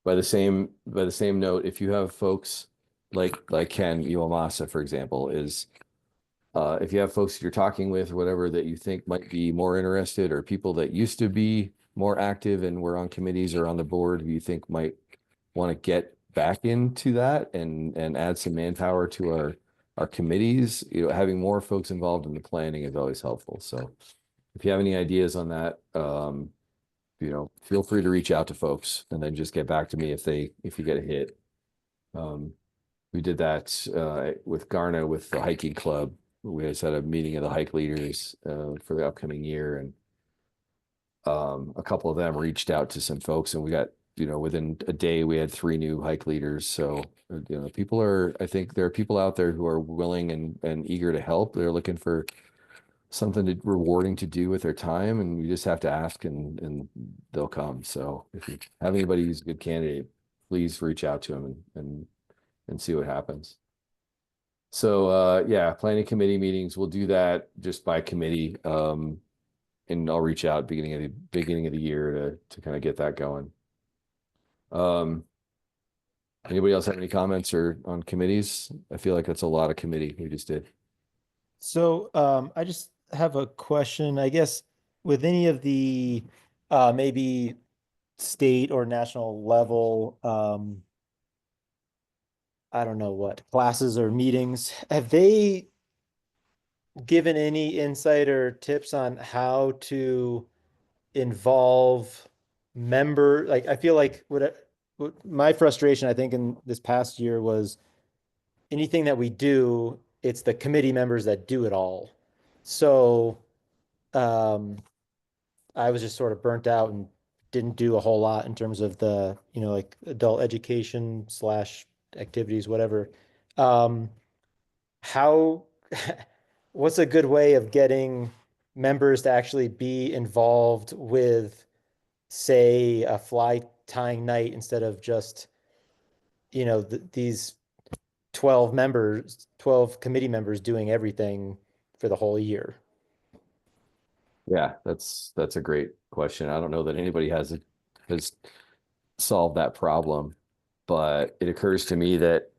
by the same note, if you have folks like Ken Iwamasa, for example, if you have folks you're talking with or whatever that you think might be more interested, or people that used to be more active and were on committees or on the board who you think might want to get back into that and add some manpower to our committees, having more folks involved in the planning is always helpful. So if you have any ideas on that, feel free to reach out to folks and then just get back to me if you get a hit. We did that with Garna with the hiking club. We just had a meeting of the hike leaders for the upcoming year, and a couple of them reached out to some folks, and we got, within a day we had 3 new hike leaders. So I think there are people out there who are willing and eager to help. They're looking for something rewarding to do with their time, and we just have to ask and they'll come. So if you have anybody who's a good candidate, please reach out to them and see what happens. So yeah, planning committee meetings, we'll do that just by committee. And I'll reach out beginning of the year to kind of get that going. Anybody else have any comments or on committees? I feel like that's a lot of committee we just did. So I just have a question, I guess, with any of the maybe state or national level, I don't know what, classes or meetings, have they given any insight or tips on how to involve like I feel like what my frustration I think in this past year was anything that we do, it's the committee members that do it all. So um I was just sort of burnt out and didn't do a whole lot in terms of the, like adult education / activities, whatever. Um, how, what's a good way of getting members to actually be involved with, say, a fly tying night instead of just, these 12 committee members doing everything for the whole year? Yeah, that's a great question. I don't know that anybody has solved that problem, but it occurs to me that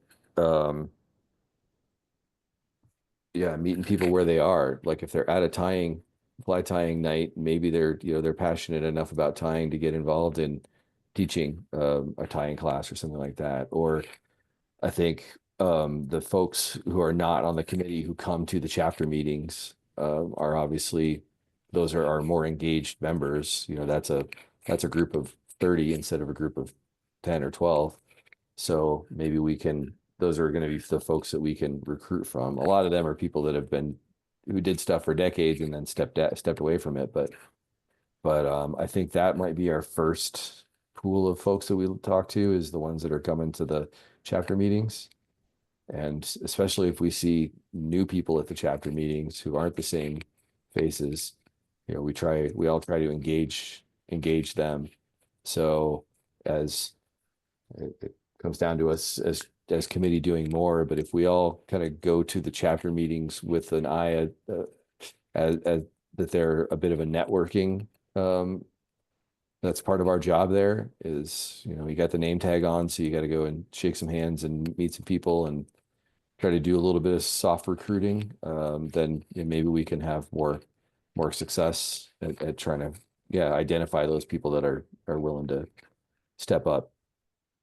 yeah, meeting people where they are. Like if they're at a fly tying night, maybe they're passionate enough about tying to get involved in teaching a tying class or something like that. Or I think the folks who are not on the committee who come to the chapter meetings are obviously those are our more engaged members. That's a group of 30 instead of a group of 10 or 12. So maybe those are going to be the folks that we can recruit from. A lot of them are people that who did stuff for decades and then stepped away from it. But I think that might be our first pool of folks that we talk to, is the ones that are coming to the chapter meetings. And especially if we see new people at the chapter meetings who aren't the same faces, we all try to engage them. So as it comes down to us as committee doing more, but if we all kind of go to the chapter meetings with an eye as that they're a bit of a networking, that's part of our job there. Is you got the name tag on, so you got to go and shake some hands and meet some people and try to do a little bit of soft recruiting, then maybe we can have more success at trying to, yeah, identify those people that are willing to step up.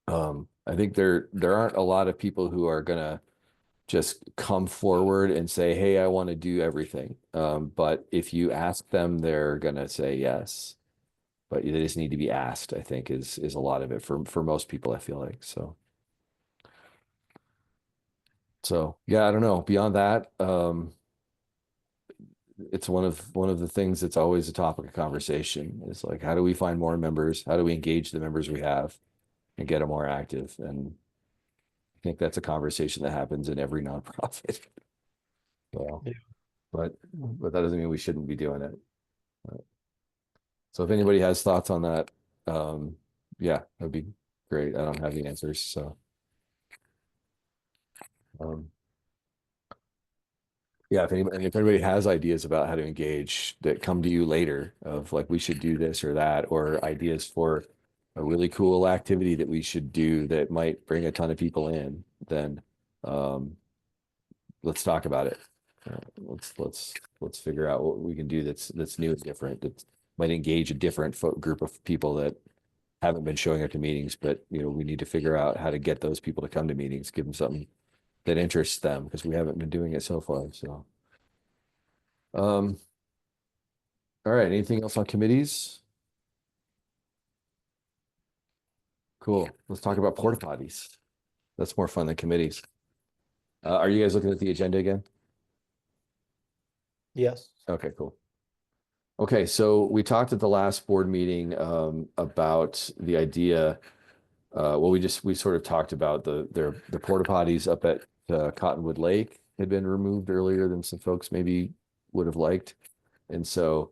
I think there aren't a lot of people who are gonna just come forward and say, hey, I want to do everything. But if you ask them, they're gonna say yes. But they just need to be asked, I think, is a lot of it for most people, I feel like. So yeah, I don't know. Beyond that, it's one of the things that's always a topic of conversation. Is like, how do we find more members? How do we engage the members we have and get them more active? And I think that's a conversation that happens in every nonprofit. Well, Yeah. but that doesn't mean we shouldn't be doing it. So if anybody has thoughts on that, yeah, that'd be great. I don't have the answers, so. Yeah, if anybody has ideas about how to engage that come to you later of like, we should do this or that, or ideas for a really cool activity that we should do that might bring a ton of people in, then let's talk about it. Let's figure out what we can do that's new and different, that might engage a different group of people that haven't been showing up to meetings, but we need to figure out how to get those people to come to meetings, give them something that interests them, because we haven't been doing it so far. So all right, anything else on committees? Cool. Let's talk about porta potties. That's more fun than committees. Are you guys looking at the agenda again? Yes. Okay, cool. Okay, so we talked at the last board meeting about the idea. Well, we sort of talked about the porta potties up at Cottonwood Lake had been removed earlier than some folks maybe would have liked, and so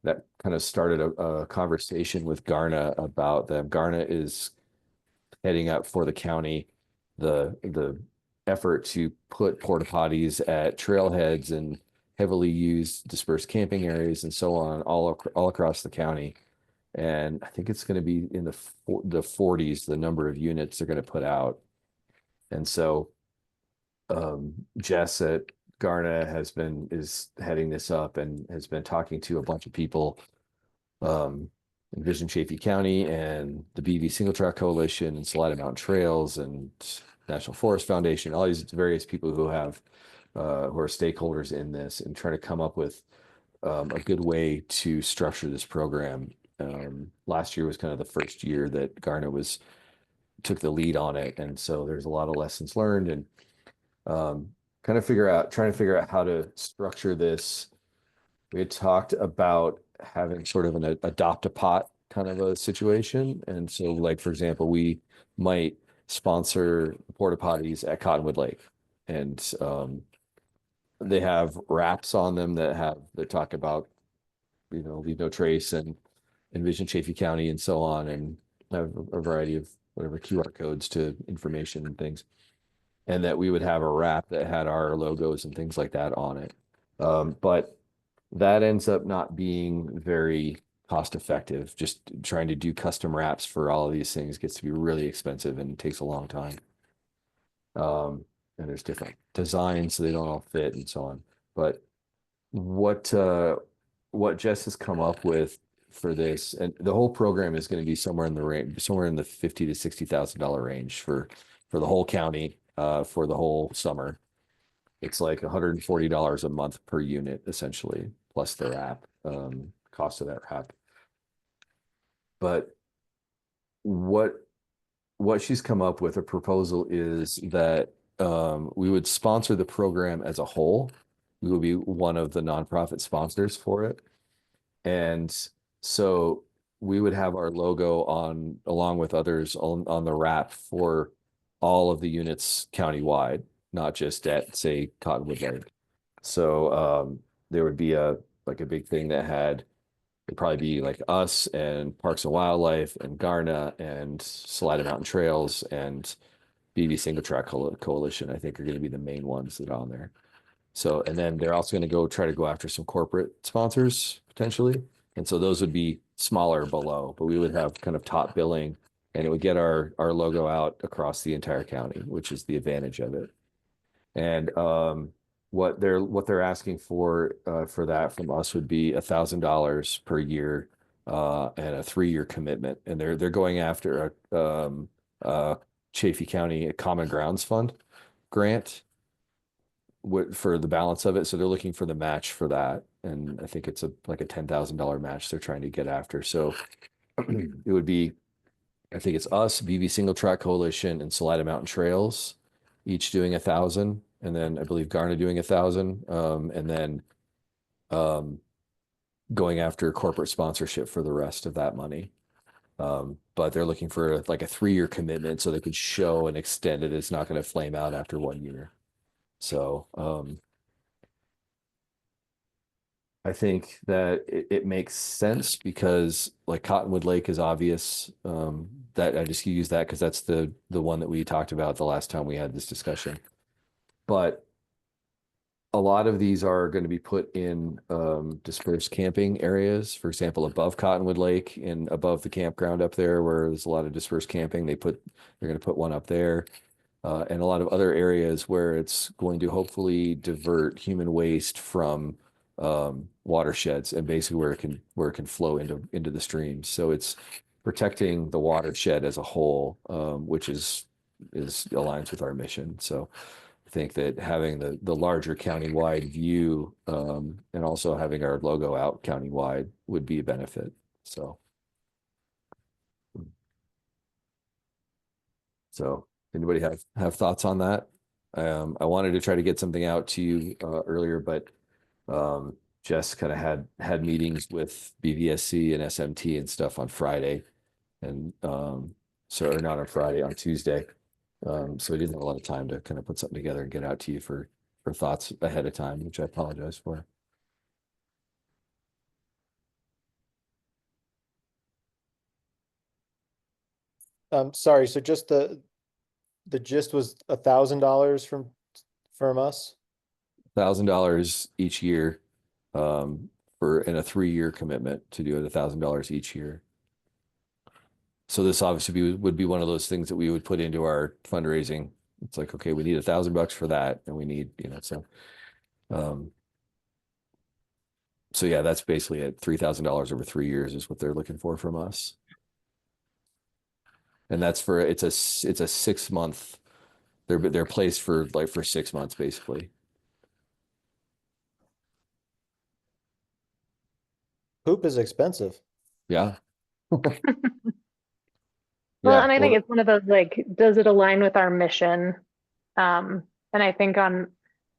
that kind of started a conversation with Garna about them. Garna is heading up for the county the effort to put porta potties at trailheads and heavily used dispersed camping areas and so on all across the county. And I think it's going to be in the 40s, the number of units they're going to put out. And so Jess at Garna is heading this up and has been talking to a bunch of people in Vision Chaffee County and the BV Single Track Coalition and Salida Mountain Trails and National Forest Foundation, all these various people who are stakeholders in this, and trying to come up with a good way to structure this program. Last year was kind of the first year that Garna took the lead on it, and so there's a lot of lessons learned, and trying to figure out how to structure this. We had talked about having sort of an adopt a pot kind of a situation, and so like, for example, we might sponsor porta potties at Cottonwood Lake, and they have wraps on them that talk about leave no trace and Vision Chaffee County and so on, and have a variety of whatever QR codes to information and things, and that we would have a wrap that had our logos and things like that on it. But that ends up not being very cost effective. Just trying to do custom wraps for all of these things gets to be really expensive and takes a long time. And there's different designs, so they don't all fit and so on. But what Jess has come up with for this, and the whole program is going to be somewhere in the $50,000 to $60,000 range for the whole county, for the whole summer. It's like $140 a month per unit, essentially, plus the wrap, cost of that wrap. But what she's come up with, a proposal, is that we would sponsor the program as a whole. We would be one of the nonprofit sponsors for it. And so we would have our logo along with others on the wrap for all of the units countywide, not just at, say, Cottonwood Lake. So there would be a big thing that it'd probably be like us and Parks and Wildlife and Garna and Salida Mountain Trails and BV Single Track Coalition, I think, are going to be the main ones that are on there. So, and then they're also going to try to go after some corporate sponsors potentially. And so those would be smaller below, but we would have kind of top billing, and it would get our logo out across the entire county, which is the advantage of it. And what they're asking for that from us would be $1,000 per year and a 3-year commitment. And they're going after a Chaffey County Common Grounds Fund grant for the balance of it. So they're looking for the match for that. And I think it's like a $10,000 match they're trying to get after. So it would be, I think it's us, BV Single Track Coalition, and Salida Mountain Trails, each doing 1,000, and then I believe Garna doing 1,000, and then going after corporate sponsorship for the rest of that money. But they're looking for like a 3-year commitment so they could show and extend it. It's not going to flame out after 1 year. So I think that it makes sense because like Cottonwood Lake is obvious. That I just use that because that's the one that we talked about the last time we had this discussion. But a lot of these are going to be put in dispersed camping areas. For example, above Cottonwood Lake and above the campground up there where there's a lot of dispersed camping, they're going to put one up there. And a lot of other areas where it's going to hopefully divert human waste from watersheds and basically where it can flow into the streams. So it's protecting the watershed as a whole, which is aligns with our mission. So I think that having the larger countywide view and also having our logo out countywide would be a benefit. So anybody have thoughts on that? I wanted to try to get something out to you earlier, but Jess kind of had meetings with BVSC and SMT and stuff on Friday, and so or not on Friday, on Tuesday. So we didn't have a lot of time to kind of put something together and get out to you for thoughts ahead of time, which I apologize for. Sorry, so just the gist was $1,000 from us? $1,000 each year for and a 3-year commitment to do it $1,000 each year. So this obviously would be one of those things that we would put into our fundraising. It's like, okay, we need $1,000 for that, and we need, so yeah, that's basically it. $3,000 over 3 years is what they're looking for from us. And that's for it's a 6-month. They're placed for 6 months basically. Poop is expensive. Yeah. Well, Yeah. and I think it's one of those like, does it align with our mission? And I think I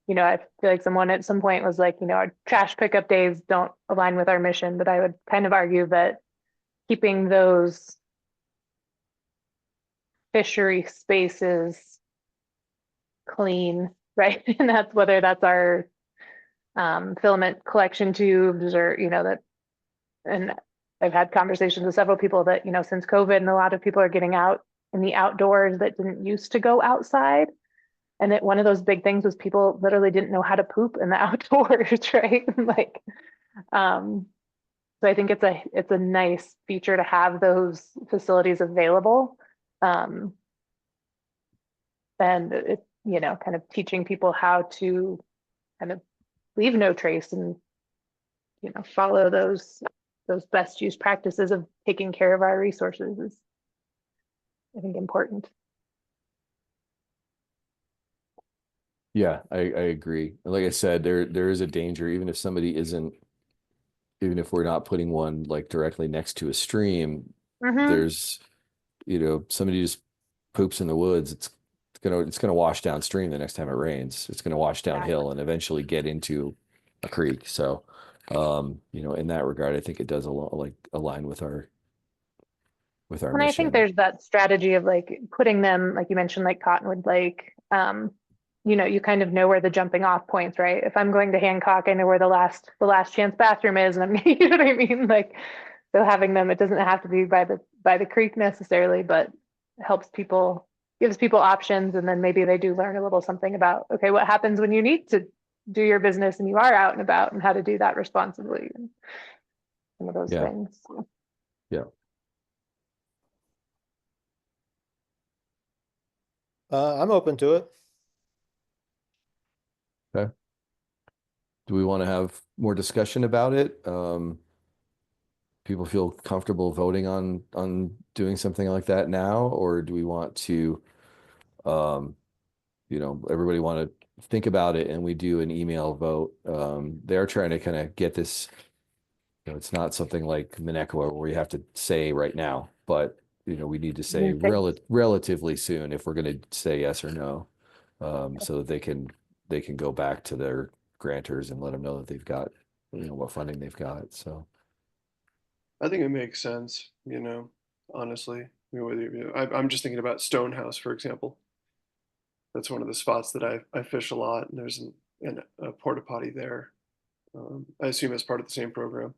feel like someone at some point was like, our trash pickup days don't align with our mission, but I would kind of argue that keeping those fishery spaces clean, right? And that's whether that's our filament collection tubes or, that, and I've had conversations with several people that, since COVID and a lot of people are getting out in the outdoors that didn't used to go outside. And that one of those big things was people literally didn't know how to poop in the outdoors, right? Like, so I think it's a nice feature to have those facilities available. And it, kind of teaching people how to kind of leave no trace and, follow those best use practices of taking care of our resources is, I think, important. Yeah, I agree. Like I said, there is a danger, even if we're not putting one like directly next to a stream, there's, somebody just poops in the woods, it's gonna wash downstream the next time it rains. It's gonna wash downhill and eventually get into a creek. So, in that regard, I think it does align with our And mission. I think there's that strategy of like putting them, like you mentioned, like Cottonwood Lake, you kind of know where the jumping off points, right? If I'm going to Hancock, I know where the last chance bathroom is, and you know what I mean? Like, so having them, it doesn't have to be by the creek necessarily, but helps people, gives people options, and then maybe they do learn a little something about, okay, what happens when you need to do your business and you are out and about, and how to do that responsibly, and some of those things. Yeah. I'm open to it. do we want to have more discussion about it? People feel comfortable voting on doing something like that now, or do we want to, everybody want to think about it and we do an email vote? They're trying to kind of get this, it's not something like Minnequa where you have to say right now, but we need to say relatively soon if we're going to say yes or no, so that they can go back to their grantors and let them know that they've got, what funding they've got. So. I think it makes sense, honestly. I'm just thinking about Stonehouse, for example. That's one of the spots that I fish a lot, and there's a porta potty there. I assume as part of the same program.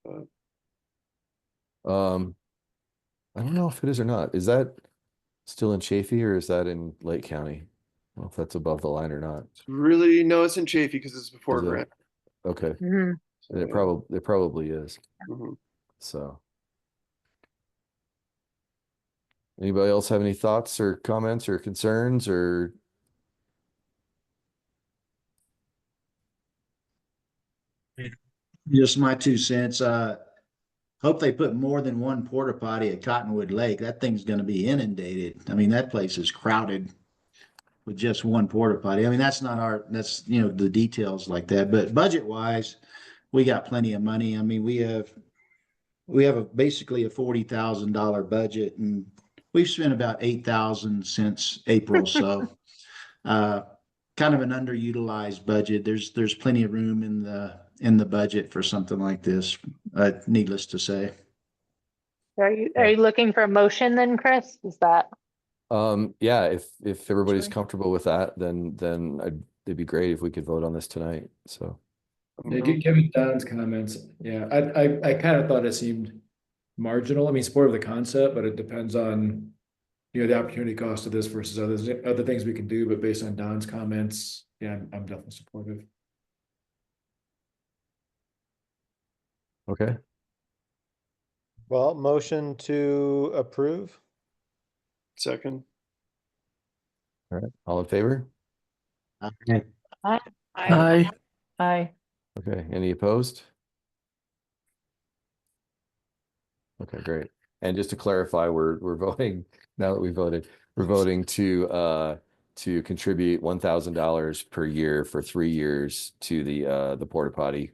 I don't know if it is or not. Is that still in Chaffee or is that in Lake County? I don't know if that's above the line or not. Really, no, it's in Chaffee because it's before Is it? grant. Okay. Mhm. So, It probably is. mhm. So. Anybody else have any thoughts or comments or concerns or? Just my 2 cents. Hope they put more than one porta potty at Cottonwood Lake. That thing's going to be inundated. I mean, that place is crowded with just one porta potty. I mean, that's the details like that. But budget wise, we got plenty of money. I mean, we have basically a $40,000 budget, and we've spent about 8,000 since April. So, uh, kind of an underutilized budget. There's plenty of room in the budget for something like this. Needless to say. Are you looking for a motion then, Chris? Is that? Yeah, if everybody's Sure. comfortable with that, then it'd be great if we could vote on this tonight. So. Yeah, given Don's comments, yeah, I kind of thought it seemed marginal. I mean, support of the concept, but it depends on, the opportunity cost of this versus other things we can do, but based on Don's comments, yeah, I'm definitely supportive. Okay. Well, motion to approve. Second. All right. All in favor? I Aye. Okay. Any opposed? Okay, great. And just to clarify, we're voting now that we voted, we're voting to contribute $1,000 per year for 3 years to the porta potty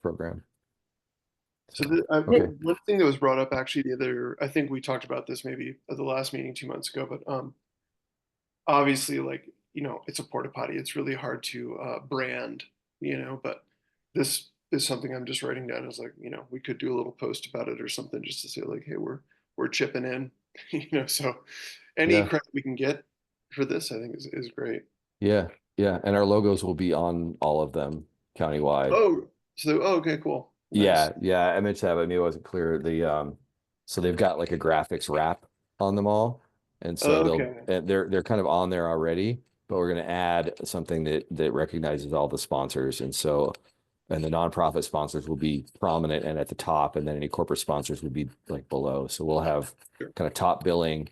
program. So okay. one thing that was brought up actually I think we talked about this maybe at the last meeting 2 months ago, but obviously, like, it's a porta potty. It's really hard to brand, but this is something I'm just writing down as like, we could do a little post about it or something just to say like, hey, we're chipping in, so any Yeah. credit we can get for this, I think is great. Yeah, yeah. And our logos will be on all of them countywide. Okay, cool. Nice. Yeah. I mentioned that, but maybe it wasn't clear. So they've got like a graphics wrap on them all. And so they're kind of on there already, but we're going to add something that recognizes all the sponsors. And the nonprofit sponsors will be prominent and at the top, and then any corporate sponsors would be like below. So we'll have kind of top billing,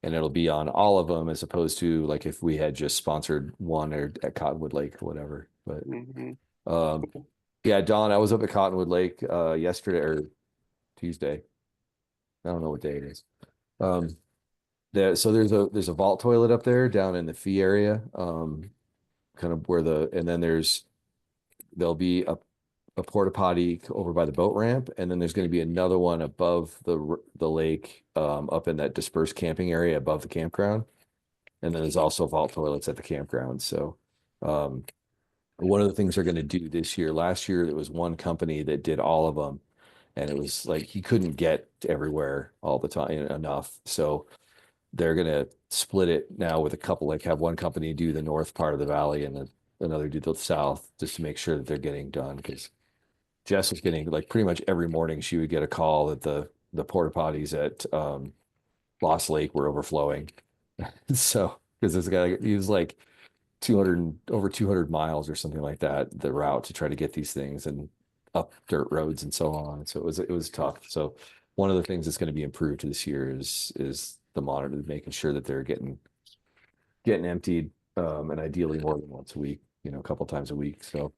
and it'll be on all of them as opposed to like if we had just sponsored one or at Cottonwood Lake or whatever. But yeah, Don, I was up at Cottonwood Lake yesterday or Tuesday. I don't know what day it is. So there's a vault toilet up there down in the fee area, kind of and then there'll be a porta potty over by the boat ramp, and then there's going to be another one above the lake, up in that dispersed camping area above the campground, and then there's also vault toilets at the campground. So, one of the things they're going to do this year, last year there was one company that did all of them, and it was like he couldn't get everywhere all the time enough. So they're going to split it now with a couple, like have one company do the north part of the valley and another do the south, just to make sure that they're getting done. Because Jess was getting like pretty much every morning she would get a call that the porta potties at Lost Lake were overflowing. So because this guy, he was like over 200 miles or something like that, the route to try to get these things and up dirt roads and so on. So it was tough. So one of the things that's going to be improved this year is the monitor, making sure that they're getting emptied, and ideally more than once a week. a couple times a week. So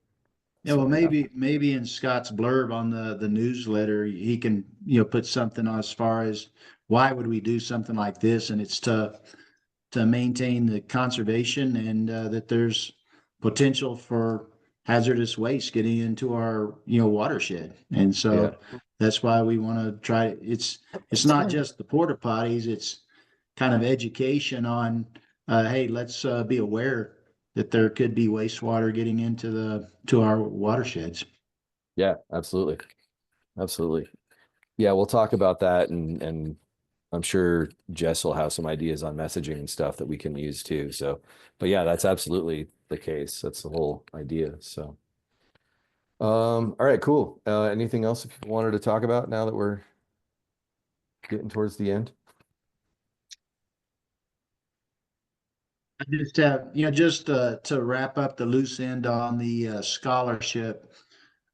Yeah, well, yeah. maybe in Scott's blurb on the newsletter, he can, put something on as far as why would we do something like this? And it's to maintain the conservation and that there's potential for hazardous waste getting into our, watershed. And Yeah. so that's why we want to try, it's not just the porta potties, it's kind of education on, hey, let's be aware that there could be wastewater getting to our watersheds. Yeah, absolutely. Absolutely. Yeah, we'll talk about that, and I'm sure Jess will have some ideas on messaging and stuff that we can use too. So, but yeah, that's absolutely the case. That's the whole idea. So, all right, cool. Anything else if you wanted to talk about now that we're getting towards the end? I just have, just to wrap up the loose end on the scholarship.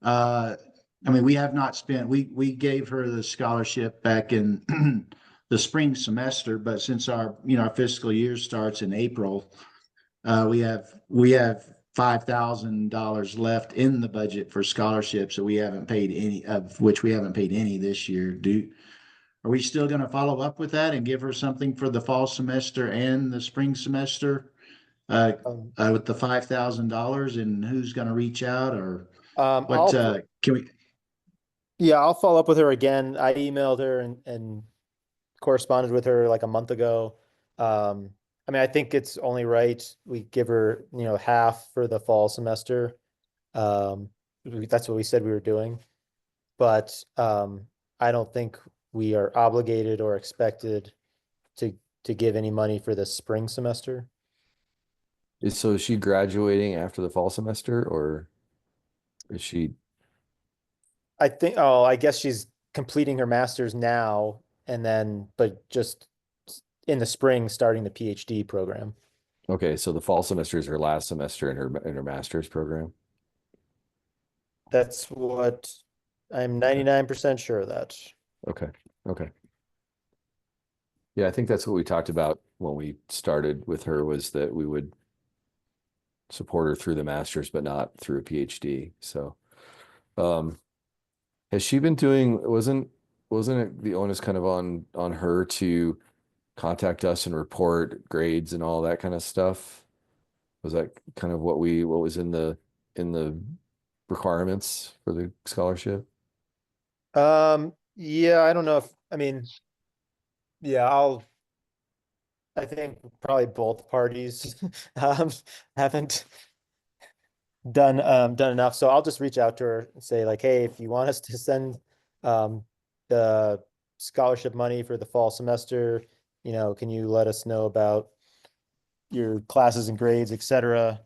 Uh, I mean, we have not spent, we gave her the scholarship back in the spring semester, but since our fiscal year starts in April, we have $5,000 left in the budget for scholarships that we haven't paid any of, which we haven't paid any this year. Are we still going to follow up with that and give her something for the fall semester and the spring semester? With the $5,000, and who's going to reach out, or what? Can we? Yeah, I'll follow up with her again. I emailed her and corresponded with her like a month ago. I mean, I think it's only right we give her, half for the fall semester. That's what we said we were doing. But I don't think we are obligated or expected to give any money for the spring semester. Is she graduating after the fall semester, or is she? I guess she's completing her master's now and then, but just in the spring, starting the PhD program. Okay, so the fall semester is her last semester in her master's program. That's what I'm 99% sure of that. Okay. Okay. Yeah, I think that's what we talked about when we started with her, was that we would support her through the master's, but not through a PhD. So, has she been doing, wasn't it the onus kind of on her to contact us and report grades and all that kind of stuff? Was that kind of what was in the requirements for the scholarship? Yeah, I don't know if, I mean, yeah, I think probably both parties um, haven't done enough. So I'll just reach out to her and say like, hey, if you want us to send the scholarship money for the fall semester, can you let us know about your classes and grades, etc.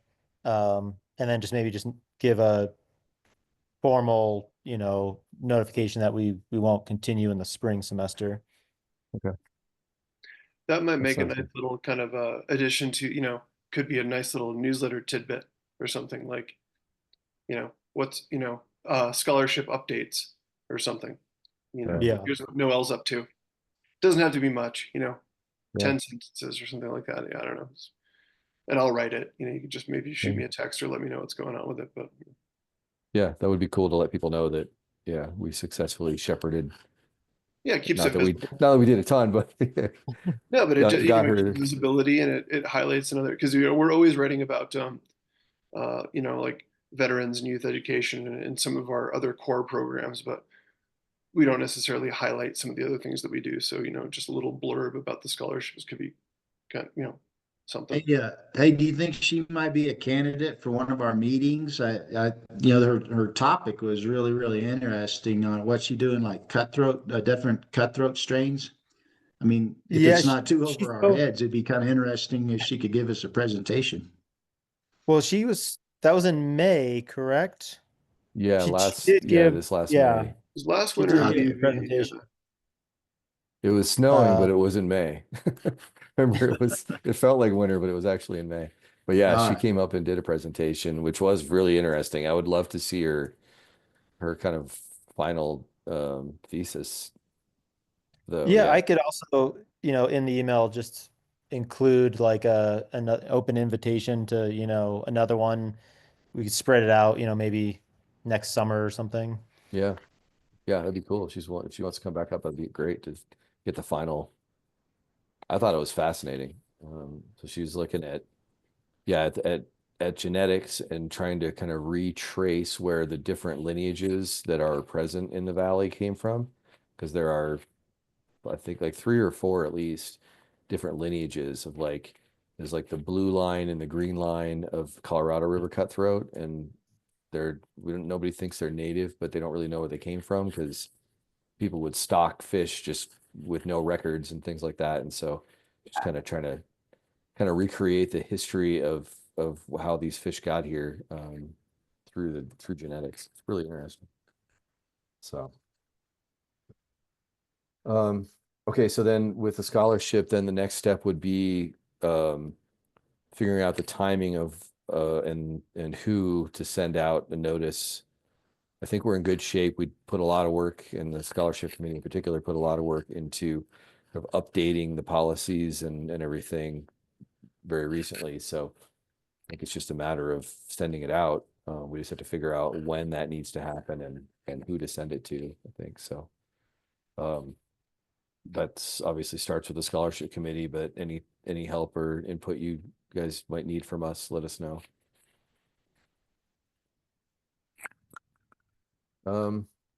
And then maybe just give a formal, notification that we won't continue in the spring semester. Okay. That might That make a sounds nice good. little kind of addition to, could be a nice little newsletter tidbit or something like, what's, scholarship updates or something. Right. Yeah. Here's what Noel's up to. Doesn't have to be much, Yeah. 10 sentences or something like that. Yeah, I don't know. And I'll write it. You could just maybe shoot Yeah. me a text or let me know what's going on with it. But Yeah, that would be cool to let people know that, yeah, we successfully shepherded. yeah, it keeps Not it that we, visible. not that we did a ton, but No, but got, got it her. gives visibility and it highlights another, because we're always writing about like veterans and youth education and some of our other core programs, but we don't necessarily highlight some of the other things that we do. So, just a little blurb about the scholarships could be kind of, something. Hey, hey, do you think she might be a candidate for one of our meetings? Her topic was really, really interesting on what she doing, like different cutthroat strains. I mean, if Yeah, it's not too she's over our so, heads, it'd be kind of interesting if she could give us a presentation. well, that was in May, correct? Yeah, She did give, this last yeah, May. It was last she winter, did give a maybe. Yeah. presentation. It was snowing, but Uh, it was in May. Remember, it felt like winter, but it was actually in May. But yeah, All she right. came up and did a presentation, which was really interesting. I would love to see her kind of final thesis, though. yeah, Yeah. I could also, in the email, just include like an open invitation to, another one we could spread it out, maybe next summer or something. Yeah. Yeah, that'd be cool. If she wants to come back up, that'd be great to get the final. I thought it was fascinating. So she's looking at, yeah, at genetics and trying to kind of retrace where the different lineages that are present in the valley came from, because there are, I think, like 3 or 4 at least different lineages of like, there's like the blue line and the green line of Colorado River cutthroat, and nobody thinks they're native, but they don't really know where they came from because people would stock fish just with no records and things like that. And so just kind of trying to recreate the history of how these fish got here, through genetics. It's really interesting. So okay, so then with the scholarship, then the next step would be figuring out the timing of and who to send out the notice. I think we're in good shape. We put a lot of work, and the scholarship committee in particular put a lot of work into sort of updating the policies and everything very recently. So I think it's just a matter of sending it out. We just have to figure out when that needs to happen and who to send it to, I think. So that's obviously starts with the scholarship committee, but any help or input you guys might need from us, let us know.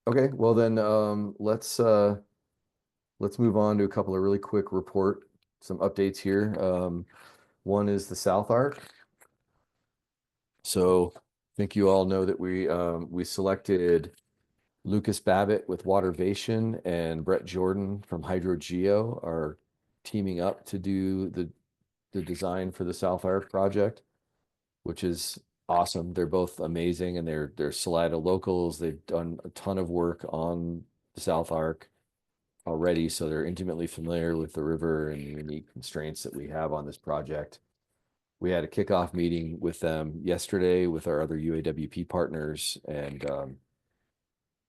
Okay, well then, let's move on to a couple of really quick some updates here. One is the South Arc. So I think you all know that we selected Lucas Babbitt with Watervation and Brett Jordan from HydroGeo are teaming up to do the design for the South Arc project, which is awesome. They're both amazing, and they're Salida locals. They've done a ton of work on the South Arc already, so they're intimately familiar with the river and the unique constraints that we have on this project. We had a kickoff meeting with them yesterday with our other UAWP partners, and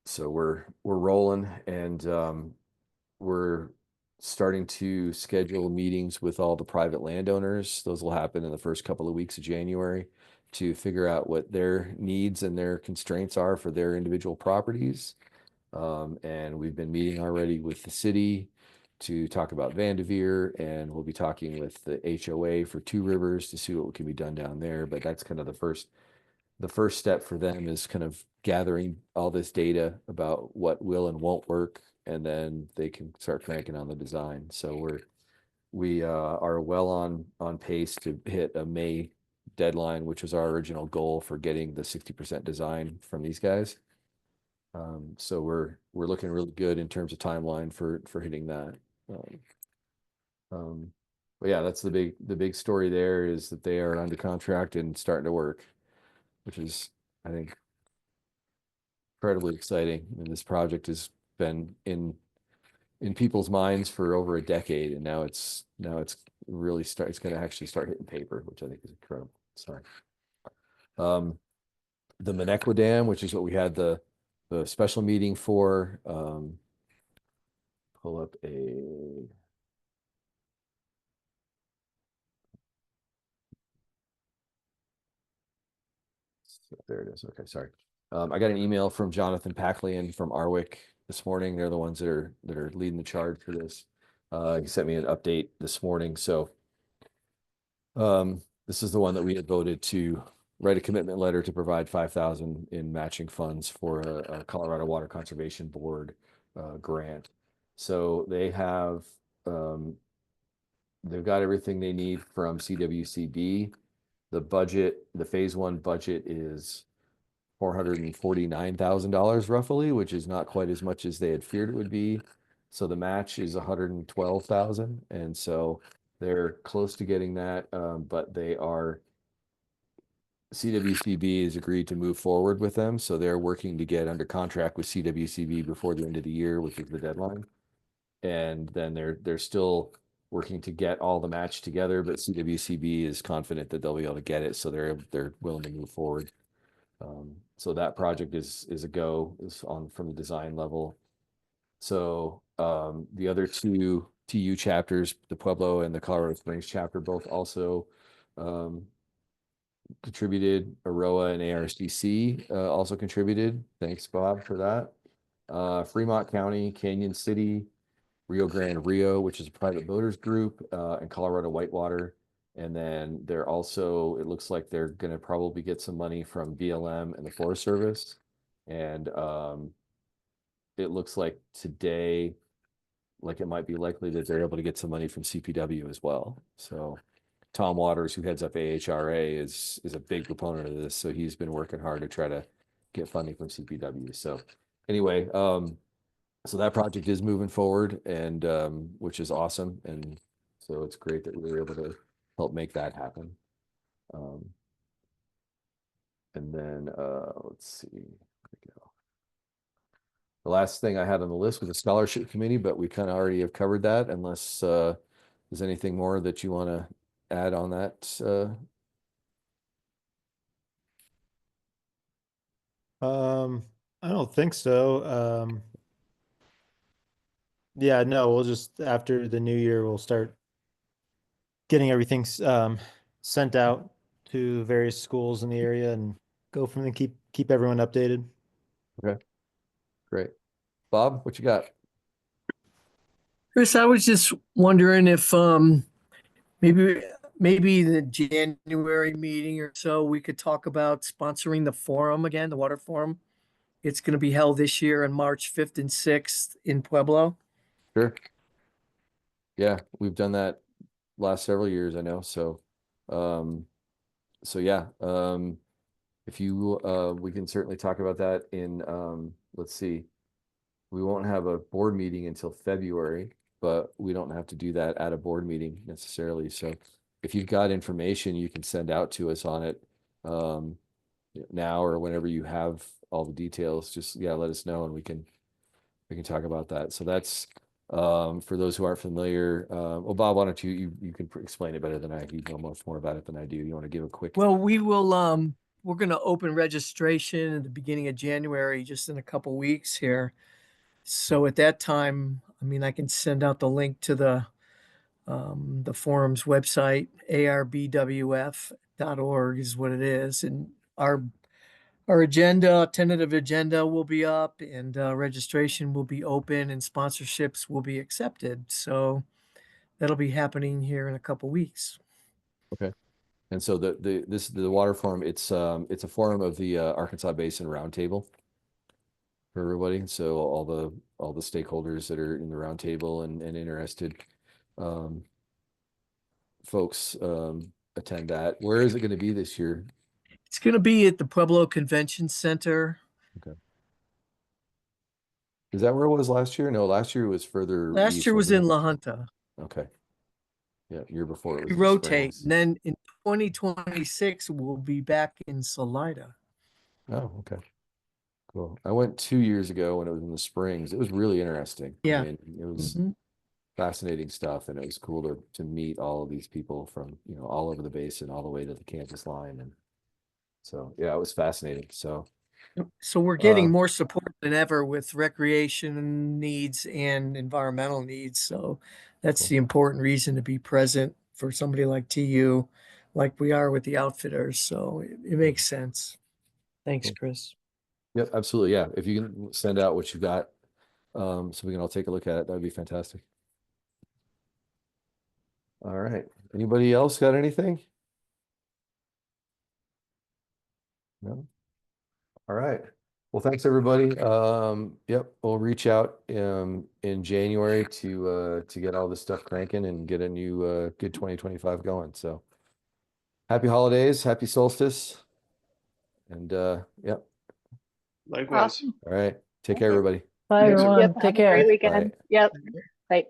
so we're rolling, and we're starting to schedule meetings with all the private landowners. Those will happen in the first couple of weeks of January to figure out what their needs and their constraints are for their individual properties. And we've been meeting already with the city to talk about Vanderveer, and we'll be talking with the HOA for Two Rivers to see what can be done down there. But that's kind of the first step for them, is kind of gathering all this data about what will and won't work, and then they can start cranking on the design. So we are well on pace to hit a May deadline, which was our original goal for getting the 60% design from these guys. So we're looking really good in terms of timeline for hitting that. But yeah, that's the big story there, is that they are under contract and starting to work, which is, I think, incredibly exciting. And this project has been in people's minds for over a decade, and now it's really it's going to actually start hitting paper, which I think is incredible. Sorry. The Minnequa Dam, which is what we had the special meeting for. Pull up a. There it is. Okay, sorry. I got an email from Jonathan Packlian from Arwick this morning. They're the ones that are leading the charge for this. He sent me an update this morning. So this is the one that we had voted to write a commitment letter to provide 5,000 in matching funds for a Colorado Water Conservation Board grant. So they have they've got everything they need from CWCB. The budget, the phase 1 budget is $449,000 roughly, which is not quite as much as they had feared it would be. So the match is 112,000, and so they're close to getting that, but CWCB has agreed to move forward with them, so they're working to get under contract with CWCB before the end of the year, which is the deadline. And then they're still working to get all the match together, but CWCB is confident that they'll be able to get it, so they're willing to move forward. So that project is a go, is on from the design level. So the other two TU chapters, the Pueblo and the Colorado Springs chapter, both also contributed. Aroa and ARCC also contributed. Thanks, Bob, for that. Fremont County, Canyon City, Rio Grande Rio, which is a private boaters group, and Colorado Whitewater. And then they're also, it looks like they're going to probably get some money from BLM and the Forest Service. And it looks like today, like it might be likely that they're able to get some money from CPW as well. So Tom Waters, who heads up AHRA, is a big proponent of this. So he's been working hard to try to get funding from CPW. So anyway, so that project is moving forward, and which is awesome. And so it's great that we were able to help make that happen. And then let's see. Here we go. The last thing I had on the list was a scholarship committee, but we kind of already have covered that, unless there's anything more that you want to add on that. I don't think so. Yeah, no, we'll just, after the new year, we'll start getting everything sent out to various schools in the area and go from there, keep everyone updated. Okay, great. Bob, what you got? Chris, I was just wondering if maybe the January meeting or so we could talk about sponsoring the forum again, the water forum. It's going to be held this year on March 5th and 6th in Pueblo. Sure. Yeah, we've done that last several years, I know. So yeah, if you we can certainly talk about that in let's see. We won't have a board meeting until February, but we don't have to do that at a board meeting necessarily. So if you've got information you can send out to us on it now or whenever you have all the details, just let us know and we can talk about that. So that's for those who aren't familiar. Well, Bob, why don't you can explain it better than I. You know much more about it than I do. You want to give a quick? Well, we will. We're going to open registration at the beginning of January, just in a couple weeks here. So at that time, I mean, I can send out the link to the forum's website, arbwf.org is what it is, and our agenda, tentative agenda, will be up, and registration will be open, and sponsorships will be accepted. So that'll be happening here in a couple weeks. Okay. And so the water forum, it's a forum of the Arkansas Basin Roundtable for everybody. So all the stakeholders that are in the roundtable and interested folks attend that. Where is it going to be this year? It's going to be at the Pueblo Convention Center. Okay. Is that where it was last year? No, last year was further Last east, year was wasn't in it? La Junta. Okay. Yeah, year before it was We in the rotate, Springs. and then in 2026 we'll be back in Salida. Oh, okay. Cool. I went 2 years ago when it was in the Springs. It was really interesting. Yeah. I mean, it was fascinating stuff, and it was cool to meet all of these people from all over the basin, all the way to the campus line, and so yeah, it was fascinating. So we're getting more support than ever with recreation needs and environmental needs. So that's cool. the important reason to be present for somebody like TU, like we are with the outfitters. So it makes sense. Thanks, Cool. Chris. Yep, absolutely. Yeah, if you can send out what you got, so we can all take a look at it, that would be fantastic. All right. Anybody else got anything? No. All right. Well, thanks everybody. Yep, we'll reach out in January to get all this stuff cranking and get a new good 2025 going. So happy holidays, happy solstice, and yep. Likewise. Awesome. All right. Take care, everybody. Bye, You too. everyone. Yep. Take Have a care. great weekend. Bye. Yep. Bye.